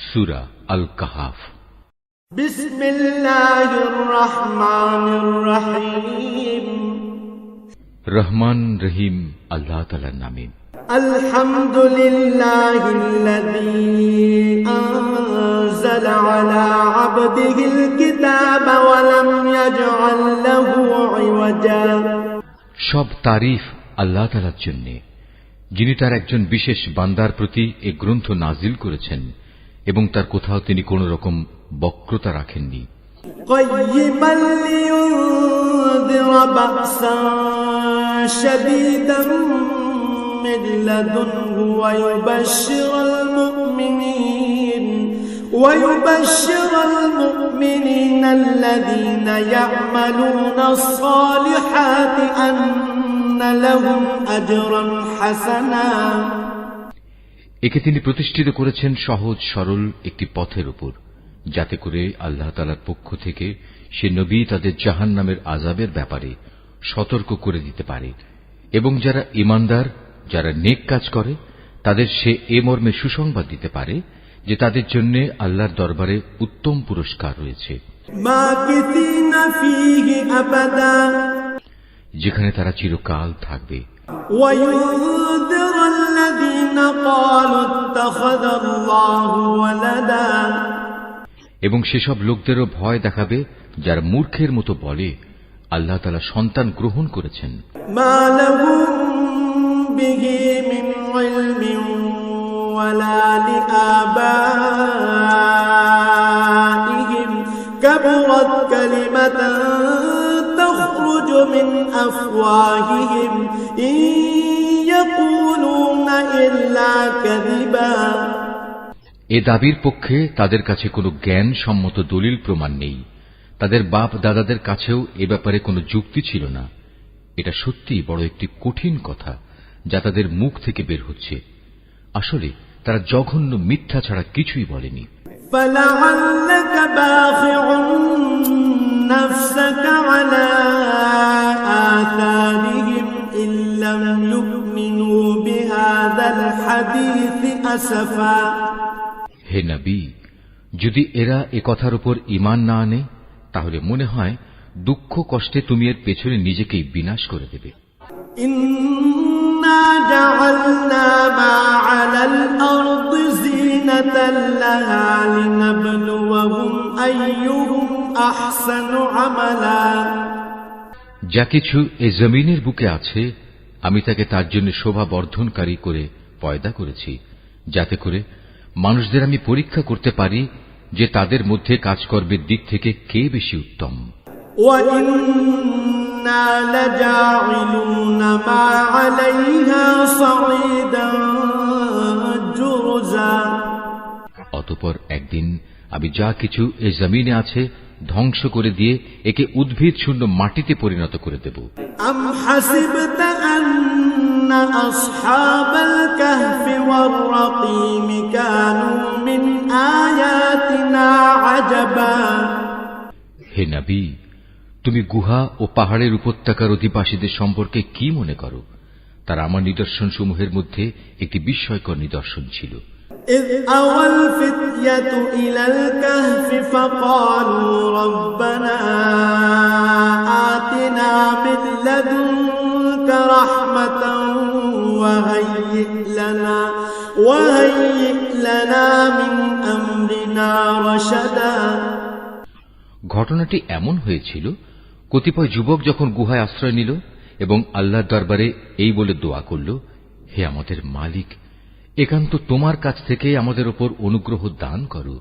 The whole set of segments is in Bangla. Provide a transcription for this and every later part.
সূরা আল কাহাফ। বিসমিল্লাহির রহমানির রহিম। রহমান রহিম আল্লাহ তাআলার নামে। আলহামদুলিল্লাহিল্লাযী আনজালা আলা আবদিহিল কিতাবা ওয়া লাম ইয়াজআল লাহু ইওয়াজা। সব তারিফ আল্লাহ তাআলার জন্য, যিনি তার একজন বিশেষ বান্দার প্রতি এই গ্রন্থ নাজিল করেছেন এবং তার কোথাও তিনি কোন রকম বক্রতা রাখেননি। কাইয়িমান লিয়ুনযিরা বা'সান শাদীদান মিন লাদুনহু ওয়া ইউবাশশিরাল মুমিনিনা আল্লাযীনা ইয়া'মালুনাস সালিহাতি আন্না লাহুম আজরান হাসানা। একে তিনি প্রতিষ্ঠিত করেছেন সহজ সরল একটি পথের উপর, যাতে করে আল্লাহ তাআলার পক্ষ থেকে সে নবী তাদের জাহান্নামের আযাবের ব্যাপারে সতর্ক করে দিতে পারে, এবং যারা ঈমানদার, যারা নেক কাজ করে, তাদের সে এ মর্মে সুসংবাদ দিতে পারে যে তাদের জন্য আল্লাহর দরবারে উত্তম পুরস্কার রয়েছে, যেখানে তারা চিরকাল থাকবে। এবং সেসব লোকদেরও ভয় দেখাবে যারা মূর্খের মতো বলে আল্লাহ তাআলা সন্তান গ্রহণ করেছেন। كبرت كلمة تخرج من أفواههم إن يقولون إلا كذبا। এ দাবির পক্ষে তাদের কাছে কোনো জ্ঞান সম্মত দলিল প্রমাণ নেই। তাদের বাপ দাদাদের কাছেও এ ব্যাপারে কোনো যুক্তি ছিল না। এটা সত্যিই বড় একটি কঠিন কথা যা তাদের মুখ থেকে বের হচ্ছে। আসলে তারা জঘন্য মিথ্যা ছাড়া কিছুই বলেনি। فلعلك باخع نفسك على آثارهم إن لم يؤمنوا بهذا الحديث أسفا। হে নবী, যদি এরা এ কথার উপর ঈমান না আনে, তাহলে মনে হয় দুঃখ কষ্টে তুমি এর পেছনে নিজেকেই বিনাশ করে দেবে। ইন্না জাআলনা মা আলাল আরদি জিনাতাল লাহা লিনাবলুওয়াহুম আইয়ুহুম আহসানু আমালা। যা কিছু এই জমিনের বুকে আছে, আমি তাকে তার জন্য শোভা বর্ধনকারী করে পয়দা করেছি, যাতে করে মানুষদের আমি পরীক্ষা করতে পারি যে তাদের মধ্যে কাজকর্মের দিক থেকে কে বেশি উত্তম। ওয়া ইন্না লাজাইলুনা মা আলাইহা সাঈদান জুরজা। অতঃপর একদিন আমি যা কিছু এই জমিনে আছে ধ্বংস করে দিয়ে একে উদ্ভিদ শূন্য মাটিতে পরিণত করে দেব। আম হাসিবতা আন্না আসহাবাল কাহফি ওয়ার রাকিম কানু মিন আয়াতিনা আজাবা। হে নবী, তুমি গুহা ও পাহাড়ের উপত্যকার অধিবাসীদের সম্পর্কে কি মনে করো? তারা আমার নিদর্শন সমূহের মধ্যে একটি বিস্ময়কর নিদর্শন ছিল। إذ أوى الفتية إلى الكهف فقالوا ربنا آتنا من لدنك رحمة وهيئ لنا من أمرنا رشدا। ঘটনাটি এমন হয়েছিল, কতিপয় যুবক যখন গুহায় আশ্রয় নিল এবং আল্লাহর দরবারে এই বলে দোয়া করল, হে আমাদের মালিক, একান্ত তোমার কাছ থেকে আমাদের উপর অনুগ্রহ দান করো।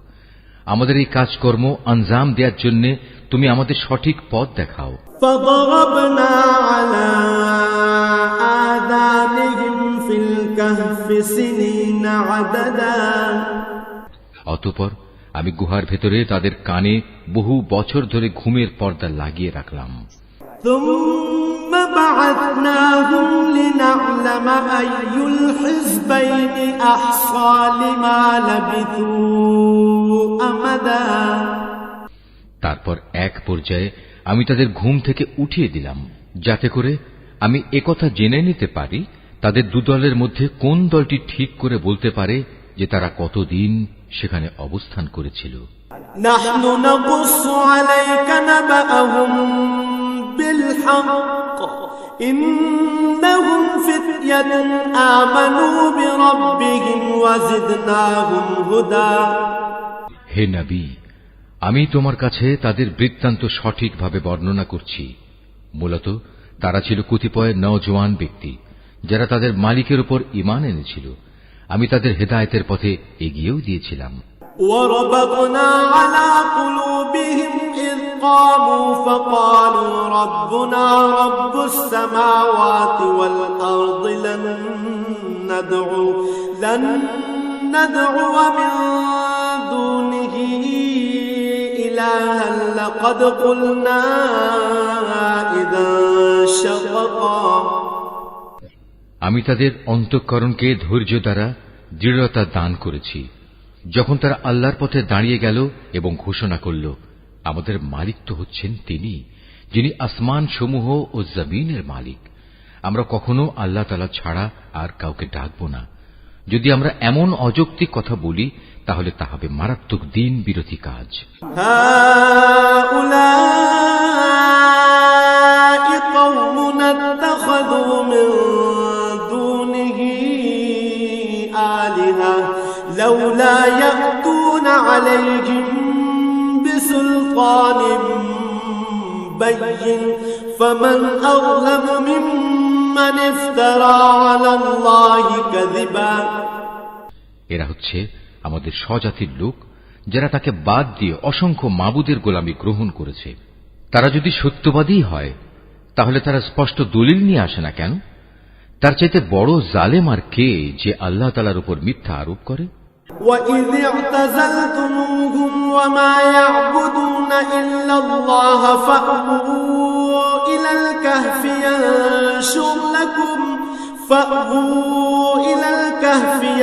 আমাদের এই কাজকর্ম আঞ্জাম দেওয়ার জন্য তুমি আমাদের সঠিক পথ দেখাও। فضربنا على آذانهم في الكهف سنين عددا। অতঃপর আমি গুহার ভেতরে তাদের কানে বহু বছর ধরে ঘুমের পর্দা লাগিয়ে রাখলাম। ثم بعثناهم لنعلم أي الحزبين أحصى لما لبثوا أمدا। তারপর এক পর্যায়ে আমি তাদের ঘুম থেকে উঠিয়ে দিলাম, যাতে করে আমি একথা জেনে নিতে পারি তাদের দুদলের মধ্যে কোন দলটি ঠিক করে বলতে পারে যে তারা কতদিন সেখানে অবস্থান করেছিল। নাহনু নাকুসু আলাইকা নাবাআহুম বিল হক ইন্নাহুম ফিতয়াতুন আমানু বিরাব্বিহিম ওয়া জিদনাহুম হুদা। হে নবী, আমি তোমার কাছে তাদের বৃত্তান্ত সঠিকভাবে বর্ণনা করছি। মূলত তারা ছিল কতিপয় নওজোয়ান ব্যক্তি যারা তাদের মালিকের উপর ঈমান এনেছিল। আমি তাদের হেদায়েতের পথে এগিয়েও দিয়েছিলাম। وَرَبَطْنَا عَلَى قُلُوبِهِمْ إِذْ قَامُوا فَقَالُوا رَبُّنَا رَبُّ السَّمَاوَاتِ وَالْأَرْضِ لَن نَّدْعُوَ مِن دُونِهِ إِلَٰهًا لَّقَدْ قُلْنَا إِذًا شَطَطًا। আমি তাদের অন্তঃকরণকে ধৈর্য দ্বারা দৃঢ়তা দান করেছি যখন তারা আল্লাহর পথে দাঁড়িয়ে গেল এবং ঘোষণা করল, আমাদের মালিক তো হচ্ছেন তিনি, যিনি আসমান সমূহ ও জমিনের মালিক। আমরা কখনো আল্লাহ তাআলা ছাড়া আর কাউকে ডাকব না। যদি আমরা এমন অযৌক্তিক কথা বলি তাহলে তা হবে মারাত্মক দিন বিরোধী কাজ। لولا يأتون عليهم بسلطان بين فمن أظلم ممن افترى على الله كذبا। এরা হচ্ছে আমাদের স্বজাতির লোক যারা তাকে বাদ দিয়ে অসংখ্য মাবুদের গোলামি গ্রহণ করেছে। তারা যদি সত্যবাদী হয় তাহলে তারা স্পষ্ট দলিল নিয়ে আসে না কেন? তার চাইতে বড় জালেম আর কে যে আল্লাহ তাআলার উপর মিথ্যা আরোপ করে? وَإِذِ اعْتَزَلْتُمُوهُمْ وَمَا يَعْبُدُونَ إِلَّا اللَّهَ فَأْوُوا إِلَى الْكَهْفِ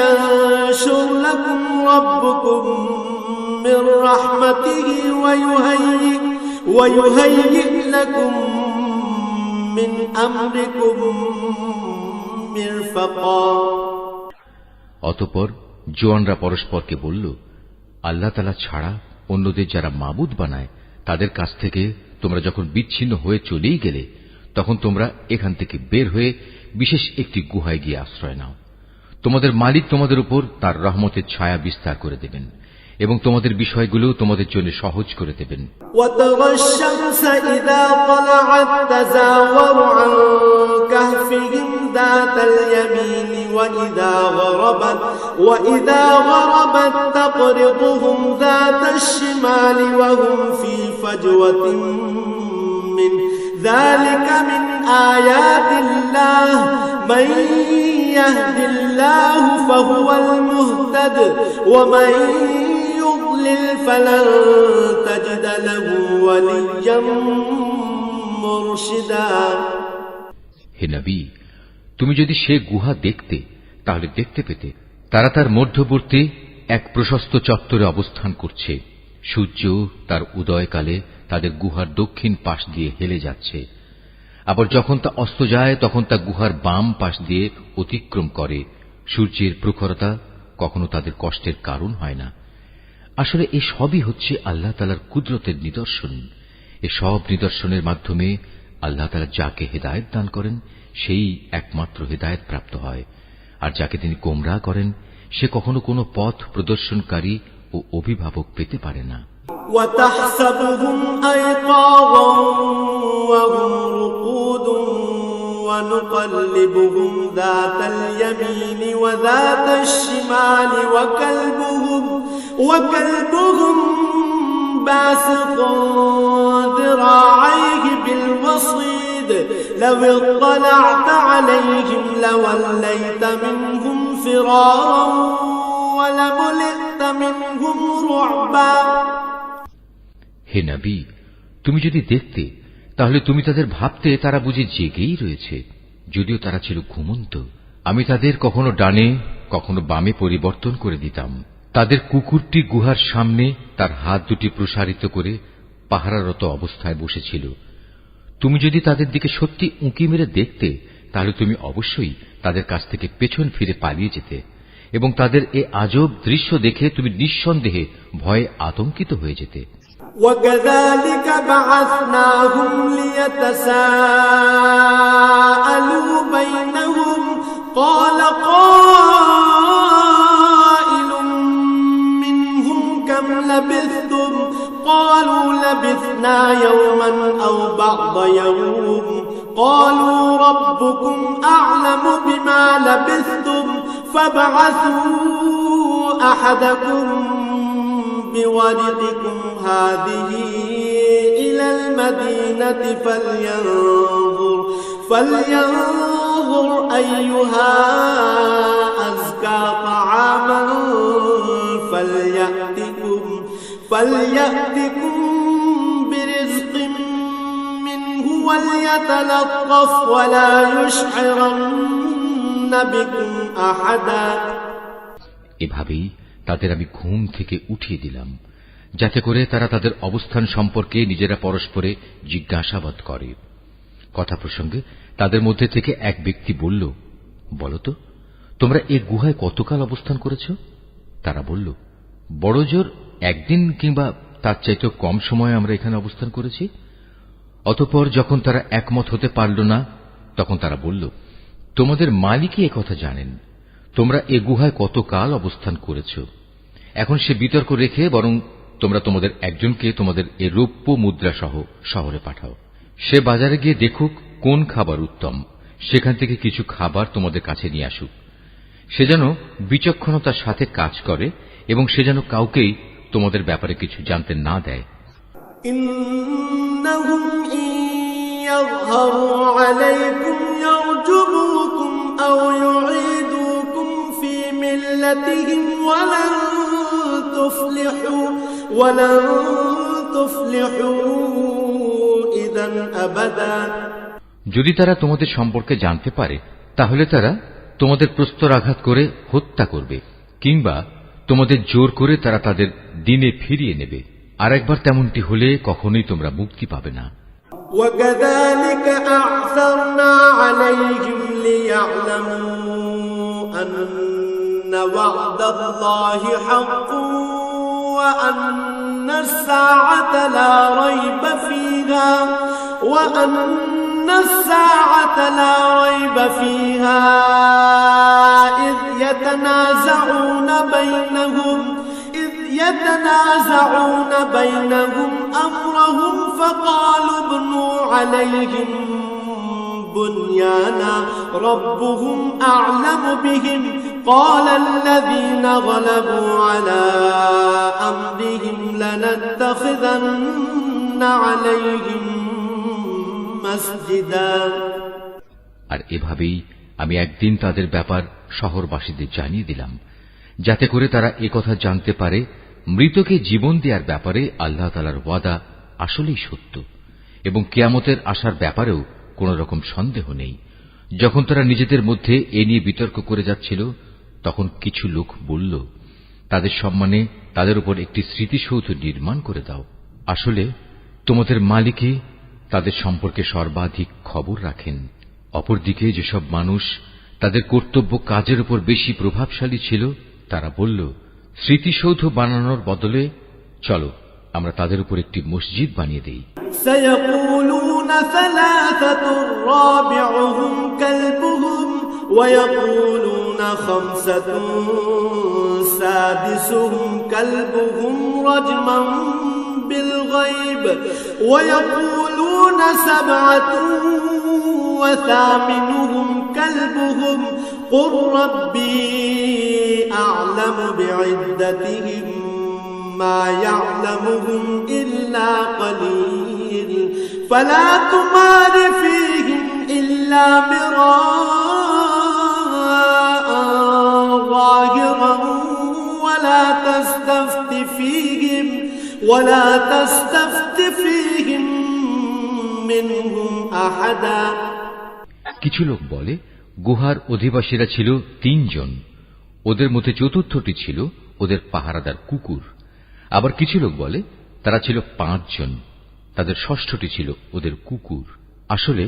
يَنشُرْ لَكُمْ رَبُّكُمْ مِنْ رَحْمَتِهِ وَيُهَيِّئْ لَكُمْ مِنْ أَمْرِكُمْ مِرْفَقًا। অতঃপর জোয়ানরা পরস্পরকে বলল, আল্লাহ তাআলা ছাড়া অন্যদের যারা মাবুদ বানায় তাদের কাছ থেকে তোমরা যখন বিচ্ছিন্ন হয়ে চলেই গেলে তখন তোমরা এখান থেকে বের হয়ে বিশেষ একটি গুহায় গিয়ে আশ্রয় নাও। তোমাদের মালিক তোমাদের উপর তার রহমতের ছায়া বিস্তার করে দেবেন এবং তোমাদের বিষয়গুলো তোমাদের জন্য সহজ করে দেবেন। وَتَرَى الشَّمْسَ إِذَا طَلَعَتْ تَزَاوَرُ عَن كَهْفِهِمْ ذَاتَ الْيَمِينِ وَإِذَا غَرَبَتْ تَقْرِضُهُمْ ذَاتَ الشِّمَالِ وَهُمْ فِي فَجْوَةٍ مِّنْهُ ذَلِكَ مِنْ آيَاتِ اللَّهِ مَن يَهْدِ اللَّهُ فَهُوَ الْمُهْتَدِ وَمَن يُضْلِلْ فَلَن تَجِدَ لَهُ وَلِيًّا مُرْشِدًا। হে নবী, তুমি যদি সে গুহা দেখতে তাহলে দেখতে পেতে তারা তার মধ্যবর্তী এক প্রশস্ত চত্বরে অবস্থান করছে। সূর্য তার উদয়কালে তাদের গুহার দক্ষিণ পাশ দিয়ে হেলে যাচ্ছে, আবার যখন তা অস্ত যায় তখন তা গুহার বাম পাশ দিয়ে অতিক্রম করে। সূর্যের প্রখরতা কখনো তাদের কষ্টের কারণ হয় না। আসলে এই সবই হচ্ছে আল্লাহ তাআলার কুদরতের নিদর্শন। এই সব নিদর্শনের মাধ্যমে আল্লাহ তাআলা যাকে হেদায়েত দান করেন সেই একমাত্র হেদায়েত প্রাপ্ত হয়, আর যাকে তিনি গোমরাহ করেন সে কখনো কোনো পথ প্রদর্শনকারী ও অভিভাবক পেতে পারে না। وَتَحْسَبُهُمْ أَيْقَاظًا وَهُمْ رُقُودٌ وَنُقَلِّبُهُمْ ذَاتَ الْيَمِينِ وَذَاتَ الشِّمَالِ وَكَلْبُهُمْ بَاسِطٌ ذِرَاعَيْهِ بِالْوَصِيدِ لَوِ اطَّلَعْتَ عَلَيْهِمْ لَوَلَّيْتَ مِنْهُمْ فِرَارًا وَلَمُلِئْتَ مِنْهُمْ رُعْبًا। হে নবী, তুমি যদি দেখতে তাহলে তুমি তাদের ভাবতে তারা বুঝি জেগেই রয়েছে, যদিও তারা ছিল ঘুমন্ত। আমি তাদের কখনো ডানে কখনো বামে পরিবর্তন করে দিতাম। তাদের কুকুরটি গুহার সামনে তার হাত দুটি প্রসারিত করে পাহারারত অবস্থায় বসেছিল। তুমি যদি তাদের দিকে সত্যি উঁকি মেরে দেখতে তাহলে তুমি অবশ্যই তাদের কাছ থেকে পেছন ফিরে পালিয়ে যেতে এবং তাদের এ আজব দৃশ্য দেখে তুমি নিঃসন্দেহে ভয়ে আতঙ্কিত হয়ে যেতে। وكذلك بعثناهم ليتساءلوا بينهم قال قائل منهم كم لبثتم قالوا لبثنا يوما أو بعض يوم قالوا ربكم أعلم بما لبثتم فابعثوا أحدكم بورقكم هذه إلى المدينة فلينظر أيها أزكى طعاما فليأتكم برزق منه وليتلطف ولا يشعرن بكم أحدا। এভাবেই তাদের আমি ঘুম থেকে উঠিয়ে দিলাম, যাতে করে তারা তাদের অবস্থান সম্পর্কে নিজেরা পরস্পরে জিজ্ঞাসাবাদ করে। কথা প্রসঙ্গে তাদের মধ্যে থেকে এক ব্যক্তি বলল, বলতো তোমরা এ গুহায় কতকাল অবস্থান করেছ? তারা বলল, বড় জোর একদিন কিংবা তার চাইতে কম সময় আমরা এখানে অবস্থান করেছি। অতঃপর যখন তারা একমত হতে পারল না, তখন তারা বলল, তোমাদের মালিকই একথা জানেন, তোমরা এ গুহায় কতকাল অবস্থান করেছ। এখন সে বিতর্ক রেখে বরং তোমরা তোমাদের একজনকে তোমাদের এ রৌপ্য মুদ্রা সহ শহরে পাঠাও। সে বাজারে গিয়ে দেখুক কোন খাবার উত্তম, সেখান থেকে কিছু খাবার তোমাদের কাছে নিয়ে আসুক। সে যেন বিচক্ষণতার সাথে কাজ করে এবং সে যেন কাউকেই তোমাদের ব্যাপারে কিছু জানতে না দেয়। ইন্নাহুম ইয়াযহারু আলাইকুম ইয়ারজুমুকুম আও ইউঈদুকুম ফি মিল্লাতিহিম ওয়ালান তুফলিহু ইযান আবাদা। যদি তারা তোমাদের সম্পর্কে জানতে পারে, তাহলে তারা তোমাদের প্রস্তরাঘাত করে হত্যা করবে, কিংবা তোমাদের জোর করে তারা তাদের দিনে ফিরিয়ে নেবে। আর একবার তেমনটি হলে কখনোই তোমরা মুক্তি পাবে না। وَكَذَلِكَ أَعْثَرْنَا عَلَيْهِمْ لِيَعْلَمُوا أَنَّ وَعْدَ اللَّهِ حَقٌّ وَأَنَّ السَّاعَةَ لَا رَيْبَ فِيهَا إِذْ يتنازعون بينهم أمرهم فقالوا ابنوا عليهم بنيانا ربهم أعلم بهم قال الذين غلبوا على أمرهم لنتخذن عليهم مسجدا। আর এভাবেই আমি একদিন তাদের ব্যাপার শহরবাসীদের জানিয়ে দিলাম, যাতে করে তারা একথা জানতে পারে মৃতকে জীবন দেওয়ার ব্যাপারে আল্লাহ তাআলার ওয়াদা আসলেই সত্য এবং কিয়ামতের আসার ব্যাপারেও কোন রকম সন্দেহ নেই। যখন তারা নিজেদের মধ্যে এ নিয়ে বিতর্ক করে যাচ্ছিল, তখন কিছু লোক বলল, তাদের সম্মানে তাদের উপর একটি স্মৃতিসৌধ নির্মাণ করে দাও। আসলে তোমাদের মালিকই তাদের সম্পর্কে সর্বাধিক খবর রাখেন। অপরদিকে যেসব মানুষ তাদের কর্তব্য কাজের উপর বেশি প্রভাবশালী ছিল, তারা বলল, স্মৃতিসৌধ বানানোর বদলে চলো আমরা তাদের উপর একটি মসজিদ বানিয়ে দেই। سيقولون ثلاثة رابعهم كلبهم ويقولون خمسة سادسهم كلبهم رجما بالغيب ويقولون سبعة وثامنهم كلبهم قل ربي أعلم بعدتهم ما يعلمهم إلا قليل فلا تمار فيهم إلا مراء ظاهرا ولا تستفت فيهم منهم أحدا। কিছু লোক বলে, গুহার অধিবাসীরা ছিল 3 জন, ওদের মধ্যে চতুর্থটি ছিল ওদের পাহারাদার কুকুর। আবার কিছু লোক বলে তারা ছিল 5 জন, তাদের ষষ্ঠটি ছিল ওদের কুকুর। আসলে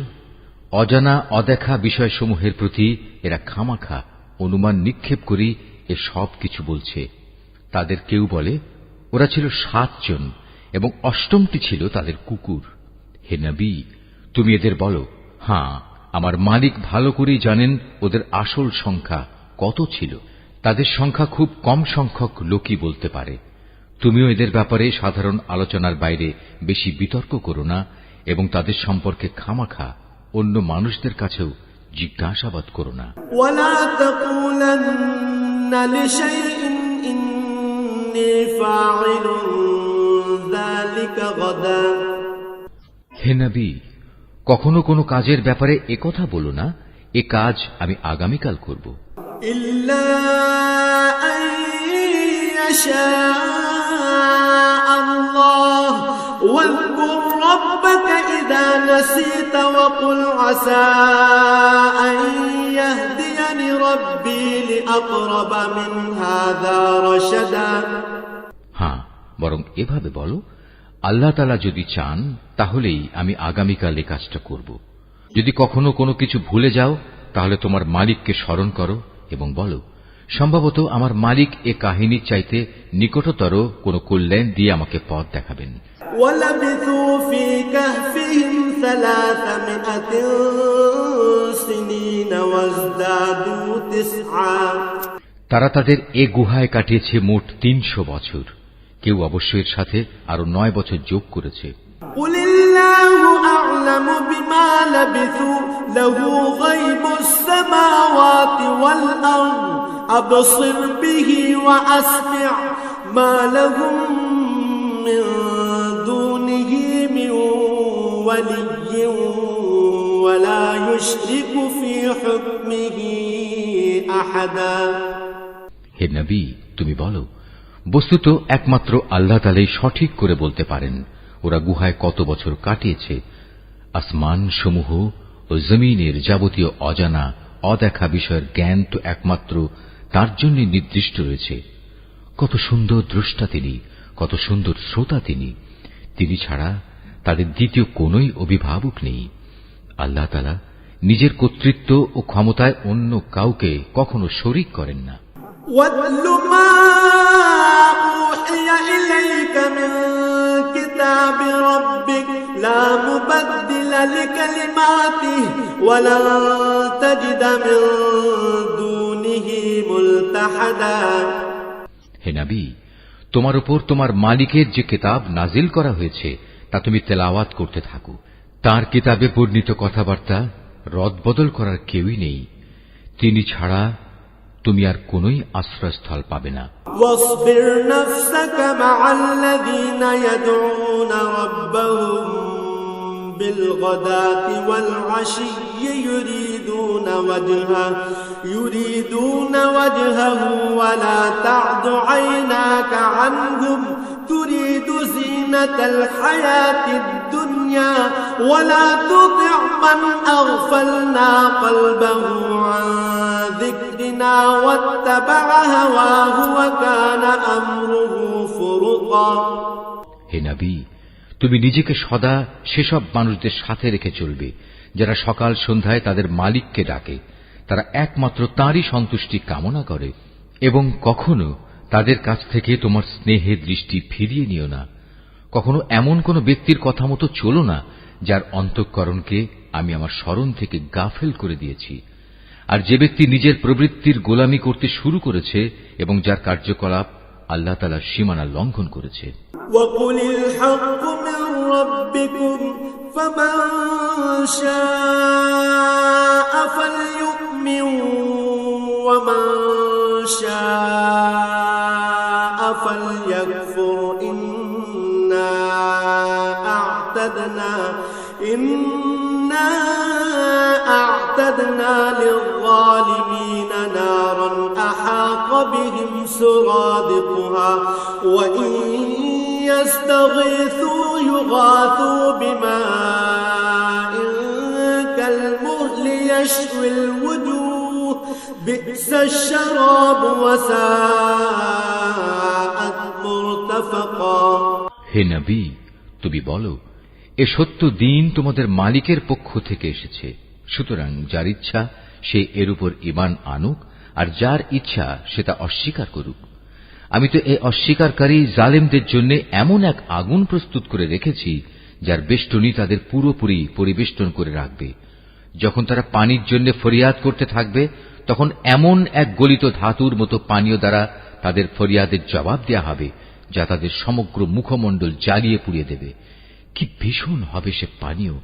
অজানা অদেখা বিষয়সমূহের প্রতি এরা খামাখা অনুমান নিক্ষেপ করি এ সব কিছু বলছে। তাদের কেউ বলে ওরা ছিল 7 জন এবং 8টি ছিল তাদের কুকুর। হে নবী, তুমি এদের বলো, হ্যাঁ, আমার মালিক ভালো করেই জানেন ওদের আসল সংখ্যা কত ছিল। তাদের সংখ্যা খুব কম সংখ্যক লোকই বলতে পারে। তুমিও এদের ব্যাপারে সাধারণ আলোচনার বাইরে বেশি বিতর্ক করো না এবং তাদের সম্পর্কে খামাখা অন্য মানুষদের কাছেও জিজ্ঞাসাবাদ করো না। ওয়ালা তাকুলান্না লিশাইইন ইন্নী ফাইলুন যালিকা গাদা। হে নবী, কখনো কোনো কাজের ব্যাপারে একথা বলো না, এ কাজ আমি আগামীকাল করব। ইল্লা আন ইয়াশা আল্লাহ ওয়াযকুর রাব্বাকা ইযা নাসিতা ওয়া কুল আসা আন ইয়াহদিয়ানি রাব্বি লিআকরাবা মিন হাযা রাশাদা। হ্যাঁ, বরং এভাবে বলো, আল্লাহ তাআলা যদি চান তাহলেই আমি আগামীকাল এই কাজটা করব। যদি কখনো কোনো কিছু ভুলে যাও তাহলে তোমার মালিককে স্মরণ করো এবং বলো, সম্ভবত আমার মালিক এ কাহিনীর চাইতে নিকটতর কোনো কল্যাণ দিয়ে আমাকে পথ দেখাবেন। ওয়ালাবিথু ফি কাহফিহিম 300 সিনিনা ওয়াজদাদু 9। তারা তাদের এ গুহায় কাটিয়েছে মোট 300 বছর। কেউ অবশ্য এর সাথে আরো 9 বছর যোগ করেছে। কুলিল্লাহু আ'লামু বিমা লাবিথু লাহু গায়বুস সামাওয়াতি ওয়াল আরদ আবসির বিহি ওয়া আসমি' মা লাহুম মিন দুনিহি মিন ওয়ালিয়্যিন ওয়া লা ইউশরিকু ফি হুকমিহি আহাদা। হে নবী, তুমি বলো, বস্তুত একমাত্র আল্লাহ তাআলাই সঠিক করে বলতে পারেন ওরা গুহায় কত বছর কাটিয়েছে। আসমান সমূহ ও জমিনের যাবতীয় অজানা অদেখা বিষয়ের জ্ঞান তো একমাত্র তার জন্য নির্দিষ্ট রয়েছে। কত সুন্দর দ্রষ্টা তিনি, কত সুন্দর শ্রোতা তিনি। তিনি ছাড়া তাদের দ্বিতীয় কোনই অভিভাবক নেই। আল্লাহ তাআলা নিজের কর্তৃত্ব ও ক্ষমতায় অন্য কাউকে কখনো শরীক করেন না। وَاتْلُ مَا أُوحِيَ إِلَيْكَ مِنْ كِتَابِ رَبِّكَ لَا مُبَدِّلَ لِكَلِمَاتِهِ وَلَنْ تَجِدَ مِنْ دُونِهِ مُلْتَحَدًا। হে নবী, তোমার উপর তোমার মালিকের যে কিতাব নাজিল করা হয়েছে তা তুমি তেলাওয়াত করতে থাকো। তার কিতাবে বর্ণিত কথাবার্তা রদবদল করার কেউই নেই। তিনি ছাড়া তুমি আর কোনই আশ্রয়স্থল পাবে না। واصبر نفسك مع الذين يدعون ربهم بالغداة والعشي يريدون وجهه ولا تعد عيناك عنهم تريد زينة الحياة الدنيا ولا تطع من أغفلنا قلبه عن ذكرنا واتبع هواه وكان أمره فرطا। হে নবী, তুমি নিজেকে সদা সেসব মানুষদের সাথে রেখে চলবে যারা সকাল সন্ধ্যায় তাদের মালিককে ডাকে। তারা একমাত্র তাঁরই সন্তুষ্টি কামনা করে এবং কখনো তাদের কাছ থেকে তোমার স্নেহের দৃষ্টি ফিরিয়ে নিও না। কখনো এমন কোন ব্যক্তির কথা মতো চলো না যার অন্তঃকরণকে আমি আমার স্মরণ থেকে গাফেল করে দিয়েছি। আর যে ব্যক্তি নিজের প্রবৃত্তির গোলামি করতে শুরু করেছে এবং যার কার্যকলাপ আল্লাহ তাআলার সীমানা লঙ্ঘন করেছে। وَقُلِ الْحَقُّ مِنْ رَبِّكُمْ فَمَنْ شَاءَ فَلْيُؤْمِنْ وَمَنْ شَاءَ فَلْيَكْفُرْ إِنَّا أَعْتَدْنَا لِلظَّالِمِينَ نَارًا أَحَاطَ بِهِمْ سُرَادِقُهَا وَإِنْ يَسْتَغِيثُوا يُغَاثُوا بِمَاءٍ كَالْمُهْلِ يَشْوِي الْوُجُوهَ بِئْسَ الشَّرَابُ وَسَاءَتْ مُرْتَفَقًا। হে নবী, তুমি বলো, এ সত্য দিন তোমাদের মালিকের পক্ষ থেকে এসেছে। সুতরাং যার ইচ্ছা সে এর উপর ঈমান আনুক, আর যার ইচ্ছা সে তা অস্বীকার করুক। আমি তো এই অস্বীকারী জালেমদের জন্য এমন এক আগুন প্রস্তুত করে রেখেছি যার বেষ্টনী তাদের পুরোপুরি পরিবেষ্টন করে রাখবে। যখন তারা পানির জন্য ফরিয়াদ করতে থাকবে, তখন এমন এক গলিত ধাতুর মতো পানীয় দ্বারা তাদের ফরিয়াদের জবাব দেয়া হবে, যা তাদের সমগ্র মুখমণ্ডল জ্বালিয়ে পুড়িয়ে দেবে। কি ভীষণ হবে সে পানীয়,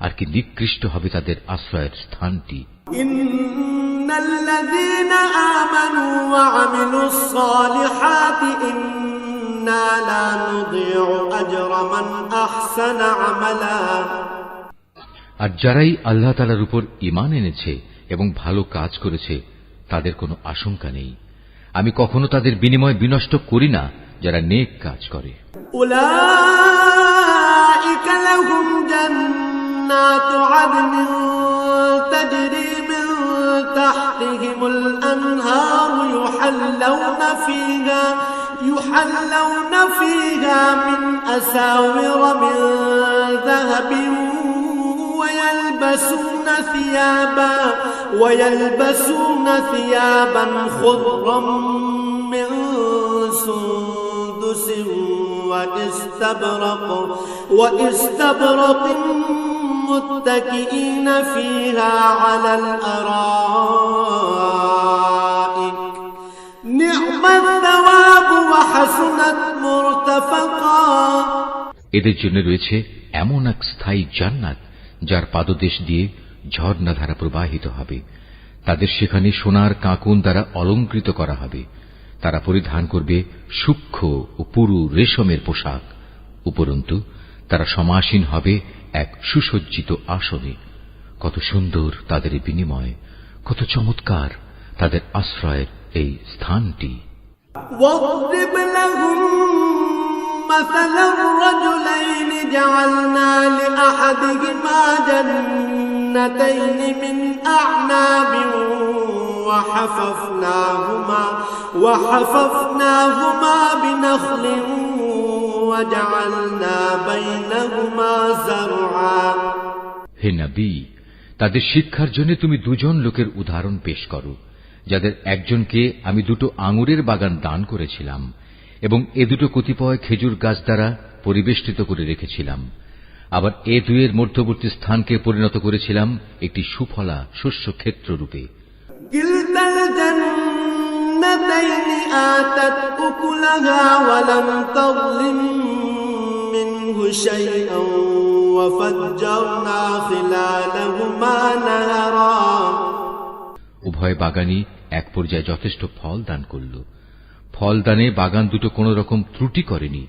আর কি নিকৃষ্ট হবে তাদের আশ্রয়ের স্থানটি। ইন্নাল্লাযীনা আমানু ওয়া আমিলুস সালিহাতি ইন্না লা নুযিউ আজরা মান আহসানা আমালা। আর যারাই আল্লাহ তাআলার উপর ঈমান এনেছে এবং ভালো কাজ করেছে, তাদের কোনো আশঙ্কা নেই। আমি কখনো তাদের বিনিময় বিনষ্ট করি না যারা নেক কাজ করে। উলাইকা লাহুম জান্নাতু আদনিন তাজরি মিন তাহতিহিমুল আনহার ইউহাল্লাউনা ফিহা মিন আসাওিরা মিন যাহাবিন ويلبسون ثيابا خضرا من سندس واستبرق متكئين فيها على الأرائك نعم الثواب وحسنت مرتفقا। এদের জন্য রয়েছে এমন এক স্থায়ী জান্নাত যার পাদদেশ দিয়ে ঝর্ণাধারা প্রবাহিত হবে। তাদের সেখানে সোনার কাঁকুন দ্বারা অলঙ্কৃত করা হবে। তারা পরিধান করবে সূক্ষ্ম ও পুরু রেশমের পোশাক। উপরন্তু তারা সমাসীন হবে এক সুসজ্জিত আসনে। কত সুন্দর তাদের বিনিময়, কত চমৎকার তাদের আশ্রয়ের এই স্থানটি। مثل الرجلين جعلنا لأحدهما جنتين من أعناب وحففناهما بنخل وجعلنا بينهما زرعا। হে নবী, তাদের শিক্ষার জন্য তুমি দুজন লোকের উদাহরণ পেশ করো, যাদের একজনকে আমি দুটো আঙুরের বাগান দান করেছিলাম এবং এ দুটো কতিপয় খেজুর গাছ দ্বারা পরিবেষ্টিত করে রেখেছিলাম। আবার এ দুয়ের মধ্যবর্তী স্থানকে পরিণত করেছিলাম একটি সুফলা শস্য ক্ষেত্র রূপে। কিলতাল জান্নাতাইনি আতাত উকুলাহা ওয়া লাম তাযলিম মিনহু শাইআন ওয়া ফাজ্জারনা খিলালাহুমা নাহারা। উভয় বাগানই এক পর্যায়ে যথেষ্ট ফল দান করল। ফলদানে বাগান দুটো কোন রকম ত্রুটি করেনি।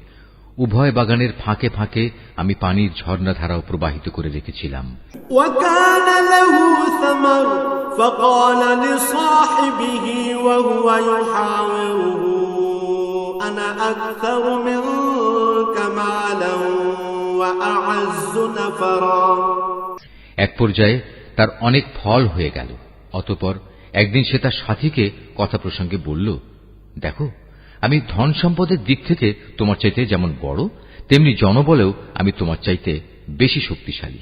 উভয় বাগানের ফাঁকে ফাঁকে আমি পানির ঝর্ণাধারাও প্রবাহিত করে রেখেছিলাম। এক পর্যায়ে তার অনেক ফল হয়ে গেল। অতঃপর একদিন সে তার সাথীকে কথা প্রসঙ্গে বলল, দেখো, আমি ধন সম্পদের দিক থেকে তোমার চাইতে যেমন বড়, তেমনি জনবলেও আমি তোমার চাইতে বেশি শক্তিশালী।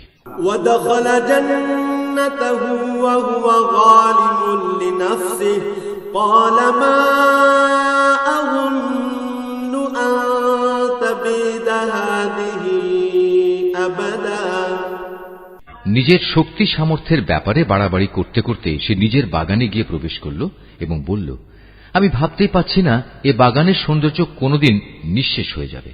নিজের শক্তি সামর্থ্যের ব্যাপারে বাড়াবাড়ি করতে করতে সে নিজের বাগানে গিয়ে প্রবেশ করল এবং বলল, আমি ভাবতেই পাচ্ছি না এ বাগানের সৌন্দর্য কোনদিন নিঃশেষ হয়ে যাবে।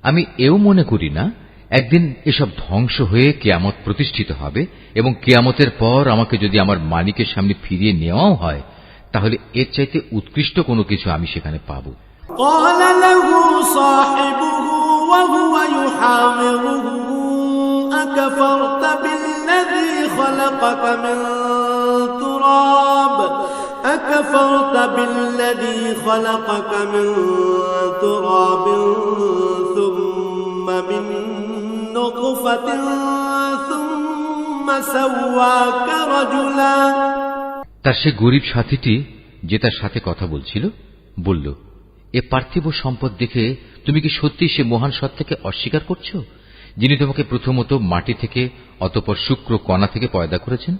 আমি এও মনে করি না একদিন এসব ধ্বংস হয়ে কিয়ামত প্রতিষ্ঠিত হবে এবং কিয়ামতের পর আমাকে যদি আমার মালিকের সামনে ফিরিয়ে নেওয়াও হয়, তাহলে এর চাইতে উৎকৃষ্ট কোনো কিছু আমি সেখানে পাব। أكفرت بالذي خلقك من تراب ثم من نطفة ثم سواك رجلا তার সে গরিব সাথীটি যে তার সাথে কথা বলছিল বলল, এ পার্থিব সম্পদ দেখে তুমি কি সত্যি সে মহান সত্তাকে অস্বীকার করছো, যিনি তোমাকে প্রথমত মাটি থেকে অতঃপর শুক্র কণা থেকে পয়দা করেছেন,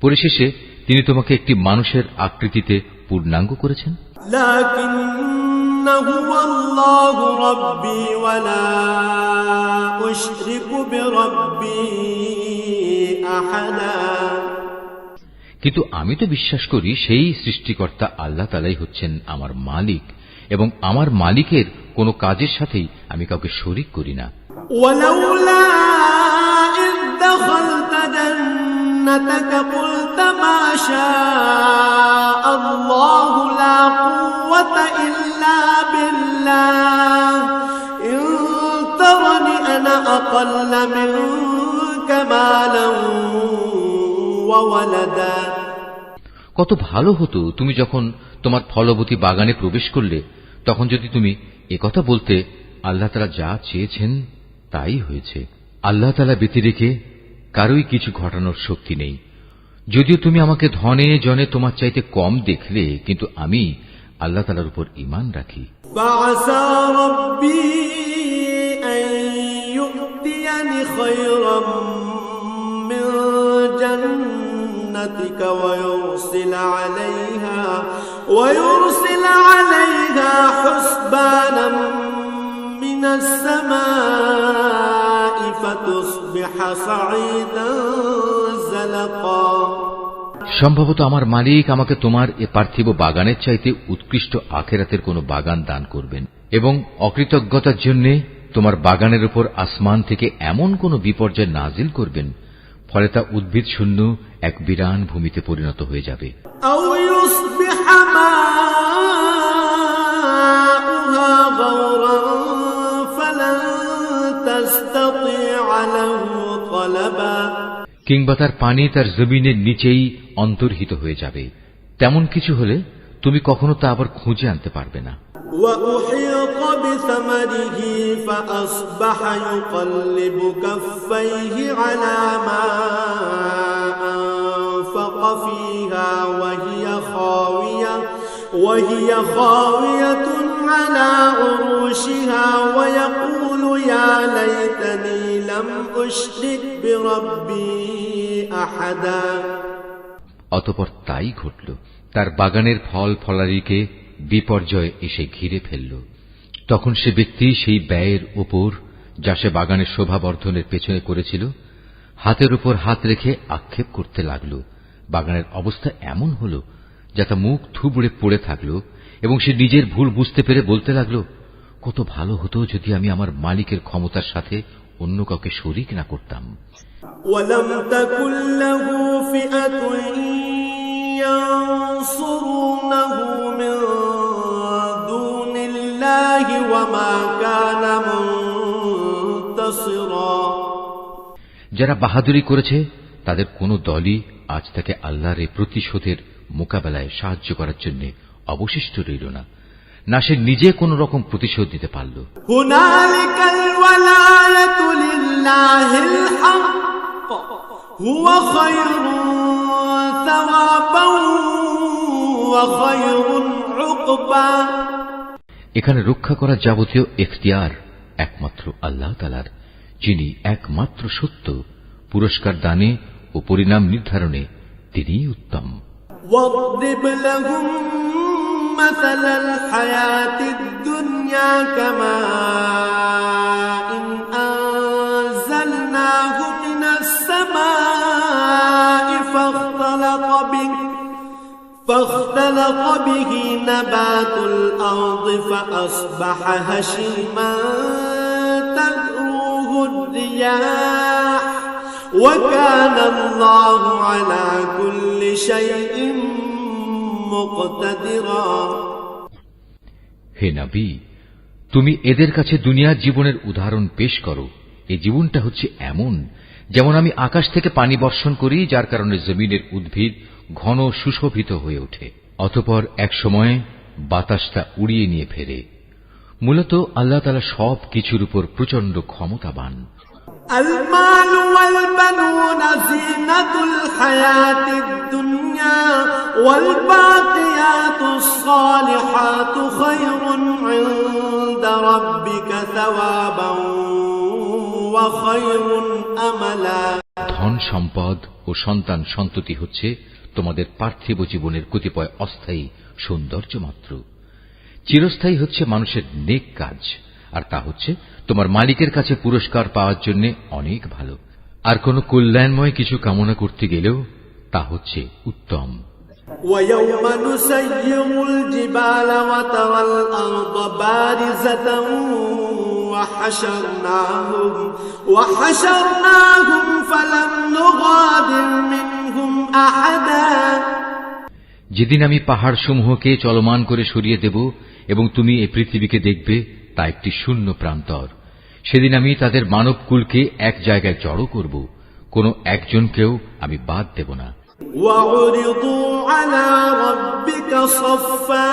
পরিশেষে তিনি তোমাকে একটি মানুষের আকৃতিতে পূর্ণাঙ্গ করেছেন। লাকিন্নাহু আল্লাহু রাব্বী ওয়া লা উশরিকু বিরাব্বী আহাদা। কিন্তু আমি তো বিশ্বাস করি সেই সৃষ্টিকর্তা আল্লাহ তাআলাই হচ্ছেন আমার মালিক এবং আমার মালিকের কোন কাজের সাথেই আমি কাউকে শরীক করি না। ওয়ালাউলা ইয দাখালতা জান্নাতাকা কুলতা মা শাআল্লাহু লা কুওয়াতা ইল্লা বিল্লাহ ইন তারানি আনা আকাল্লা মিনকা মালান ওয়া ওয়ালাদা। কত ভালো হতো তুমি যখন তোমার ফলবতী বাগানে প্রবেশ করলে তখন যদি তুমি একথা বলতে, আল্লাহ তাআলা যা চেয়েছেন তাই হয়েছে। আল্লাহ তাআলা ব্যতিরেকে কারোই কিছু ঘটানোর শক্তি নেই। যদিও তুমি আমাকে ধনে জনে তোমার চাইতে কম দেখলে, কিন্তু আমি আল্লাহ তাআলার উপর ঈমান রাখি। ফাআসা রাব্বী আন ইউ'তিয়ানি খায়রাম মিন জান্নাতিকা ওয়া ইউরসিলা আলাইহা হুসবানাম মিনাস সামাই ফাতুসবিহা সাঈদান যালাকা। সম্ভবত আমার মালিক আমাকে তোমার এ পার্থিব বাগানের চাইতে উৎকৃষ্ট আখিরাতের কোন বাগান দান করবেন এবং অকৃতজ্ঞতার জন্য তোমার বাগানের উপর আসমান থেকে এমন কোন বিপর্যয় নাজিল করবেন ফলে তা উদ্ভিদ শূন্য এক বিরান ভূমিতে পরিণত হয়ে যাবে। আও ইউসবিহা মাউহা গাওরান ফালান তাসতাতিআ লাহু তালাবা। কিংবা তার পানি তার জমিনের নিচেই অন্তর্হিত হয়ে যাবে, তেমন কিছু হলে তুমি কখনো তা আবার খুঁজে আনতে পারবে না। وأحيط بثمره فأصبح يقلب كفيه على ما أنفق فيها وهي خاوية على عروشها ويقول يا ليتني لم أشرك بربي أحدا। অতঃপর তাই ঘটল, তার বাগানের ফল ফলারিকে বিপর্যয় এসে ঘিরে ফেলল। তখন সে ব্যক্তি সেই ব্যয়ের উপর যা সে বাগানের শোভাবর্ধনের পেছনে করেছিল হাতের উপর হাত রেখে আক্ষেপ করতে লাগল। বাগানের অবস্থা এমন হল যাতে মুখ থুবড়ে পড়ে থাকল এবং সে নিজের ভুল বুঝতে পেরে বলতে লাগল, কত ভালো হতো যদি আমি আমার মালিকের ক্ষমতার সাথে অন্য কাউকে শরীক না করতাম। ওয়ালাম তাকুল লাহু ফিআতুন ইয়ানসুরুনাহু মিন দুনিল্লাহি ওয়া মা কানা মুনতাসিরা। যারা বাহাদুরি করেছে তাদের কোন দলই আজ তাকে আল্লাহর এই প্রতিশোধের মোকাবেলায় সাহায্য করার জন্য অবশিষ্ট রইল না, না সে নিজে কোন রকম প্রতিশোধ দিতে পারল। হুনালিকাল ওয়ালায়াতু লিল্লাহিল হক হুয়া খায়রুন সাওয়াবান ওয়া খায়রুন উকবা। এখানে রক্ষা করার যাবতীয় এখতিয়ার একমাত্র আল্লাহ তাআলার, যিনি একমাত্র সত্য। পুরস্কার দানে ও পরিণাম নির্ধারণে তিনিই উত্তম। واضرب لهم مثل الحياة الدنيا كماء أنزلناه من السماء فاختلط به نبات الأرض فأصبح هشيما تذروه الرياح وكان الله على كل شيء مقتدرا। হে নবী, তুমি এদের কাছে দুনিয়ার জীবনের উদাহরণ পেশ করো। এই জীবনটা হচ্ছে এমন যেমন আমি আকাশ থেকে পানি বর্ষণ করি, যার কারণে জমিনের উদ্ভিদ ঘন সুশোভিত হয়ে ওঠে। অতঃপর এক সময় বাতাস তা উড়িয়ে নিয়ে ফেরে। মূলত আল্লাহ তাআলা সব কিছুর উপর প্রচন্ড ক্ষমতাবান। المال والبنون زينة الحياة الدنيا والباقيات الصالحات خير عند ربك ثوابا وخير أملا। ধন সম্পদ ও সন্তান সন্ততি হচ্ছে তোমাদের পার্থিব জীবনের কতিপয় অস্থায়ী সৌন্দর্য মাত্র। চিরস্থায়ী হচ্ছে মানুষের নেক কাজ, আর তা হচ্ছে তোমার মালিকের কাছে পুরস্কার পাওয়ার জন্য অনেক ভালো। আর কোন কল্যাণময় কিছু কামনা করতে গেলেও তা হচ্ছে উত্তম। وَيَوْمَ نُسَيِّرُ الْجِبَالَ وَتَرَى الْأَرْضَ بَارِزَةً وَحَشَرْنَاهُمْ فَلَمْ نُغَادِرْ مِنْهُمْ أَحَدًا। যেদিন আমি পাহাড় সমূহকে চলমান করে সরিয়ে দেব এবং তুমি এই পৃথিবীকে দেখবে তা একটি শূন্য প্রান্তর, সেদিন আমি তাদের মানবকুলকে এক জায়গায় জড়ো করব, কোন একজনকেও আমি বাদ দেব না। وَعُرِضُوا عَلَى رَبِّكَ صَفًّا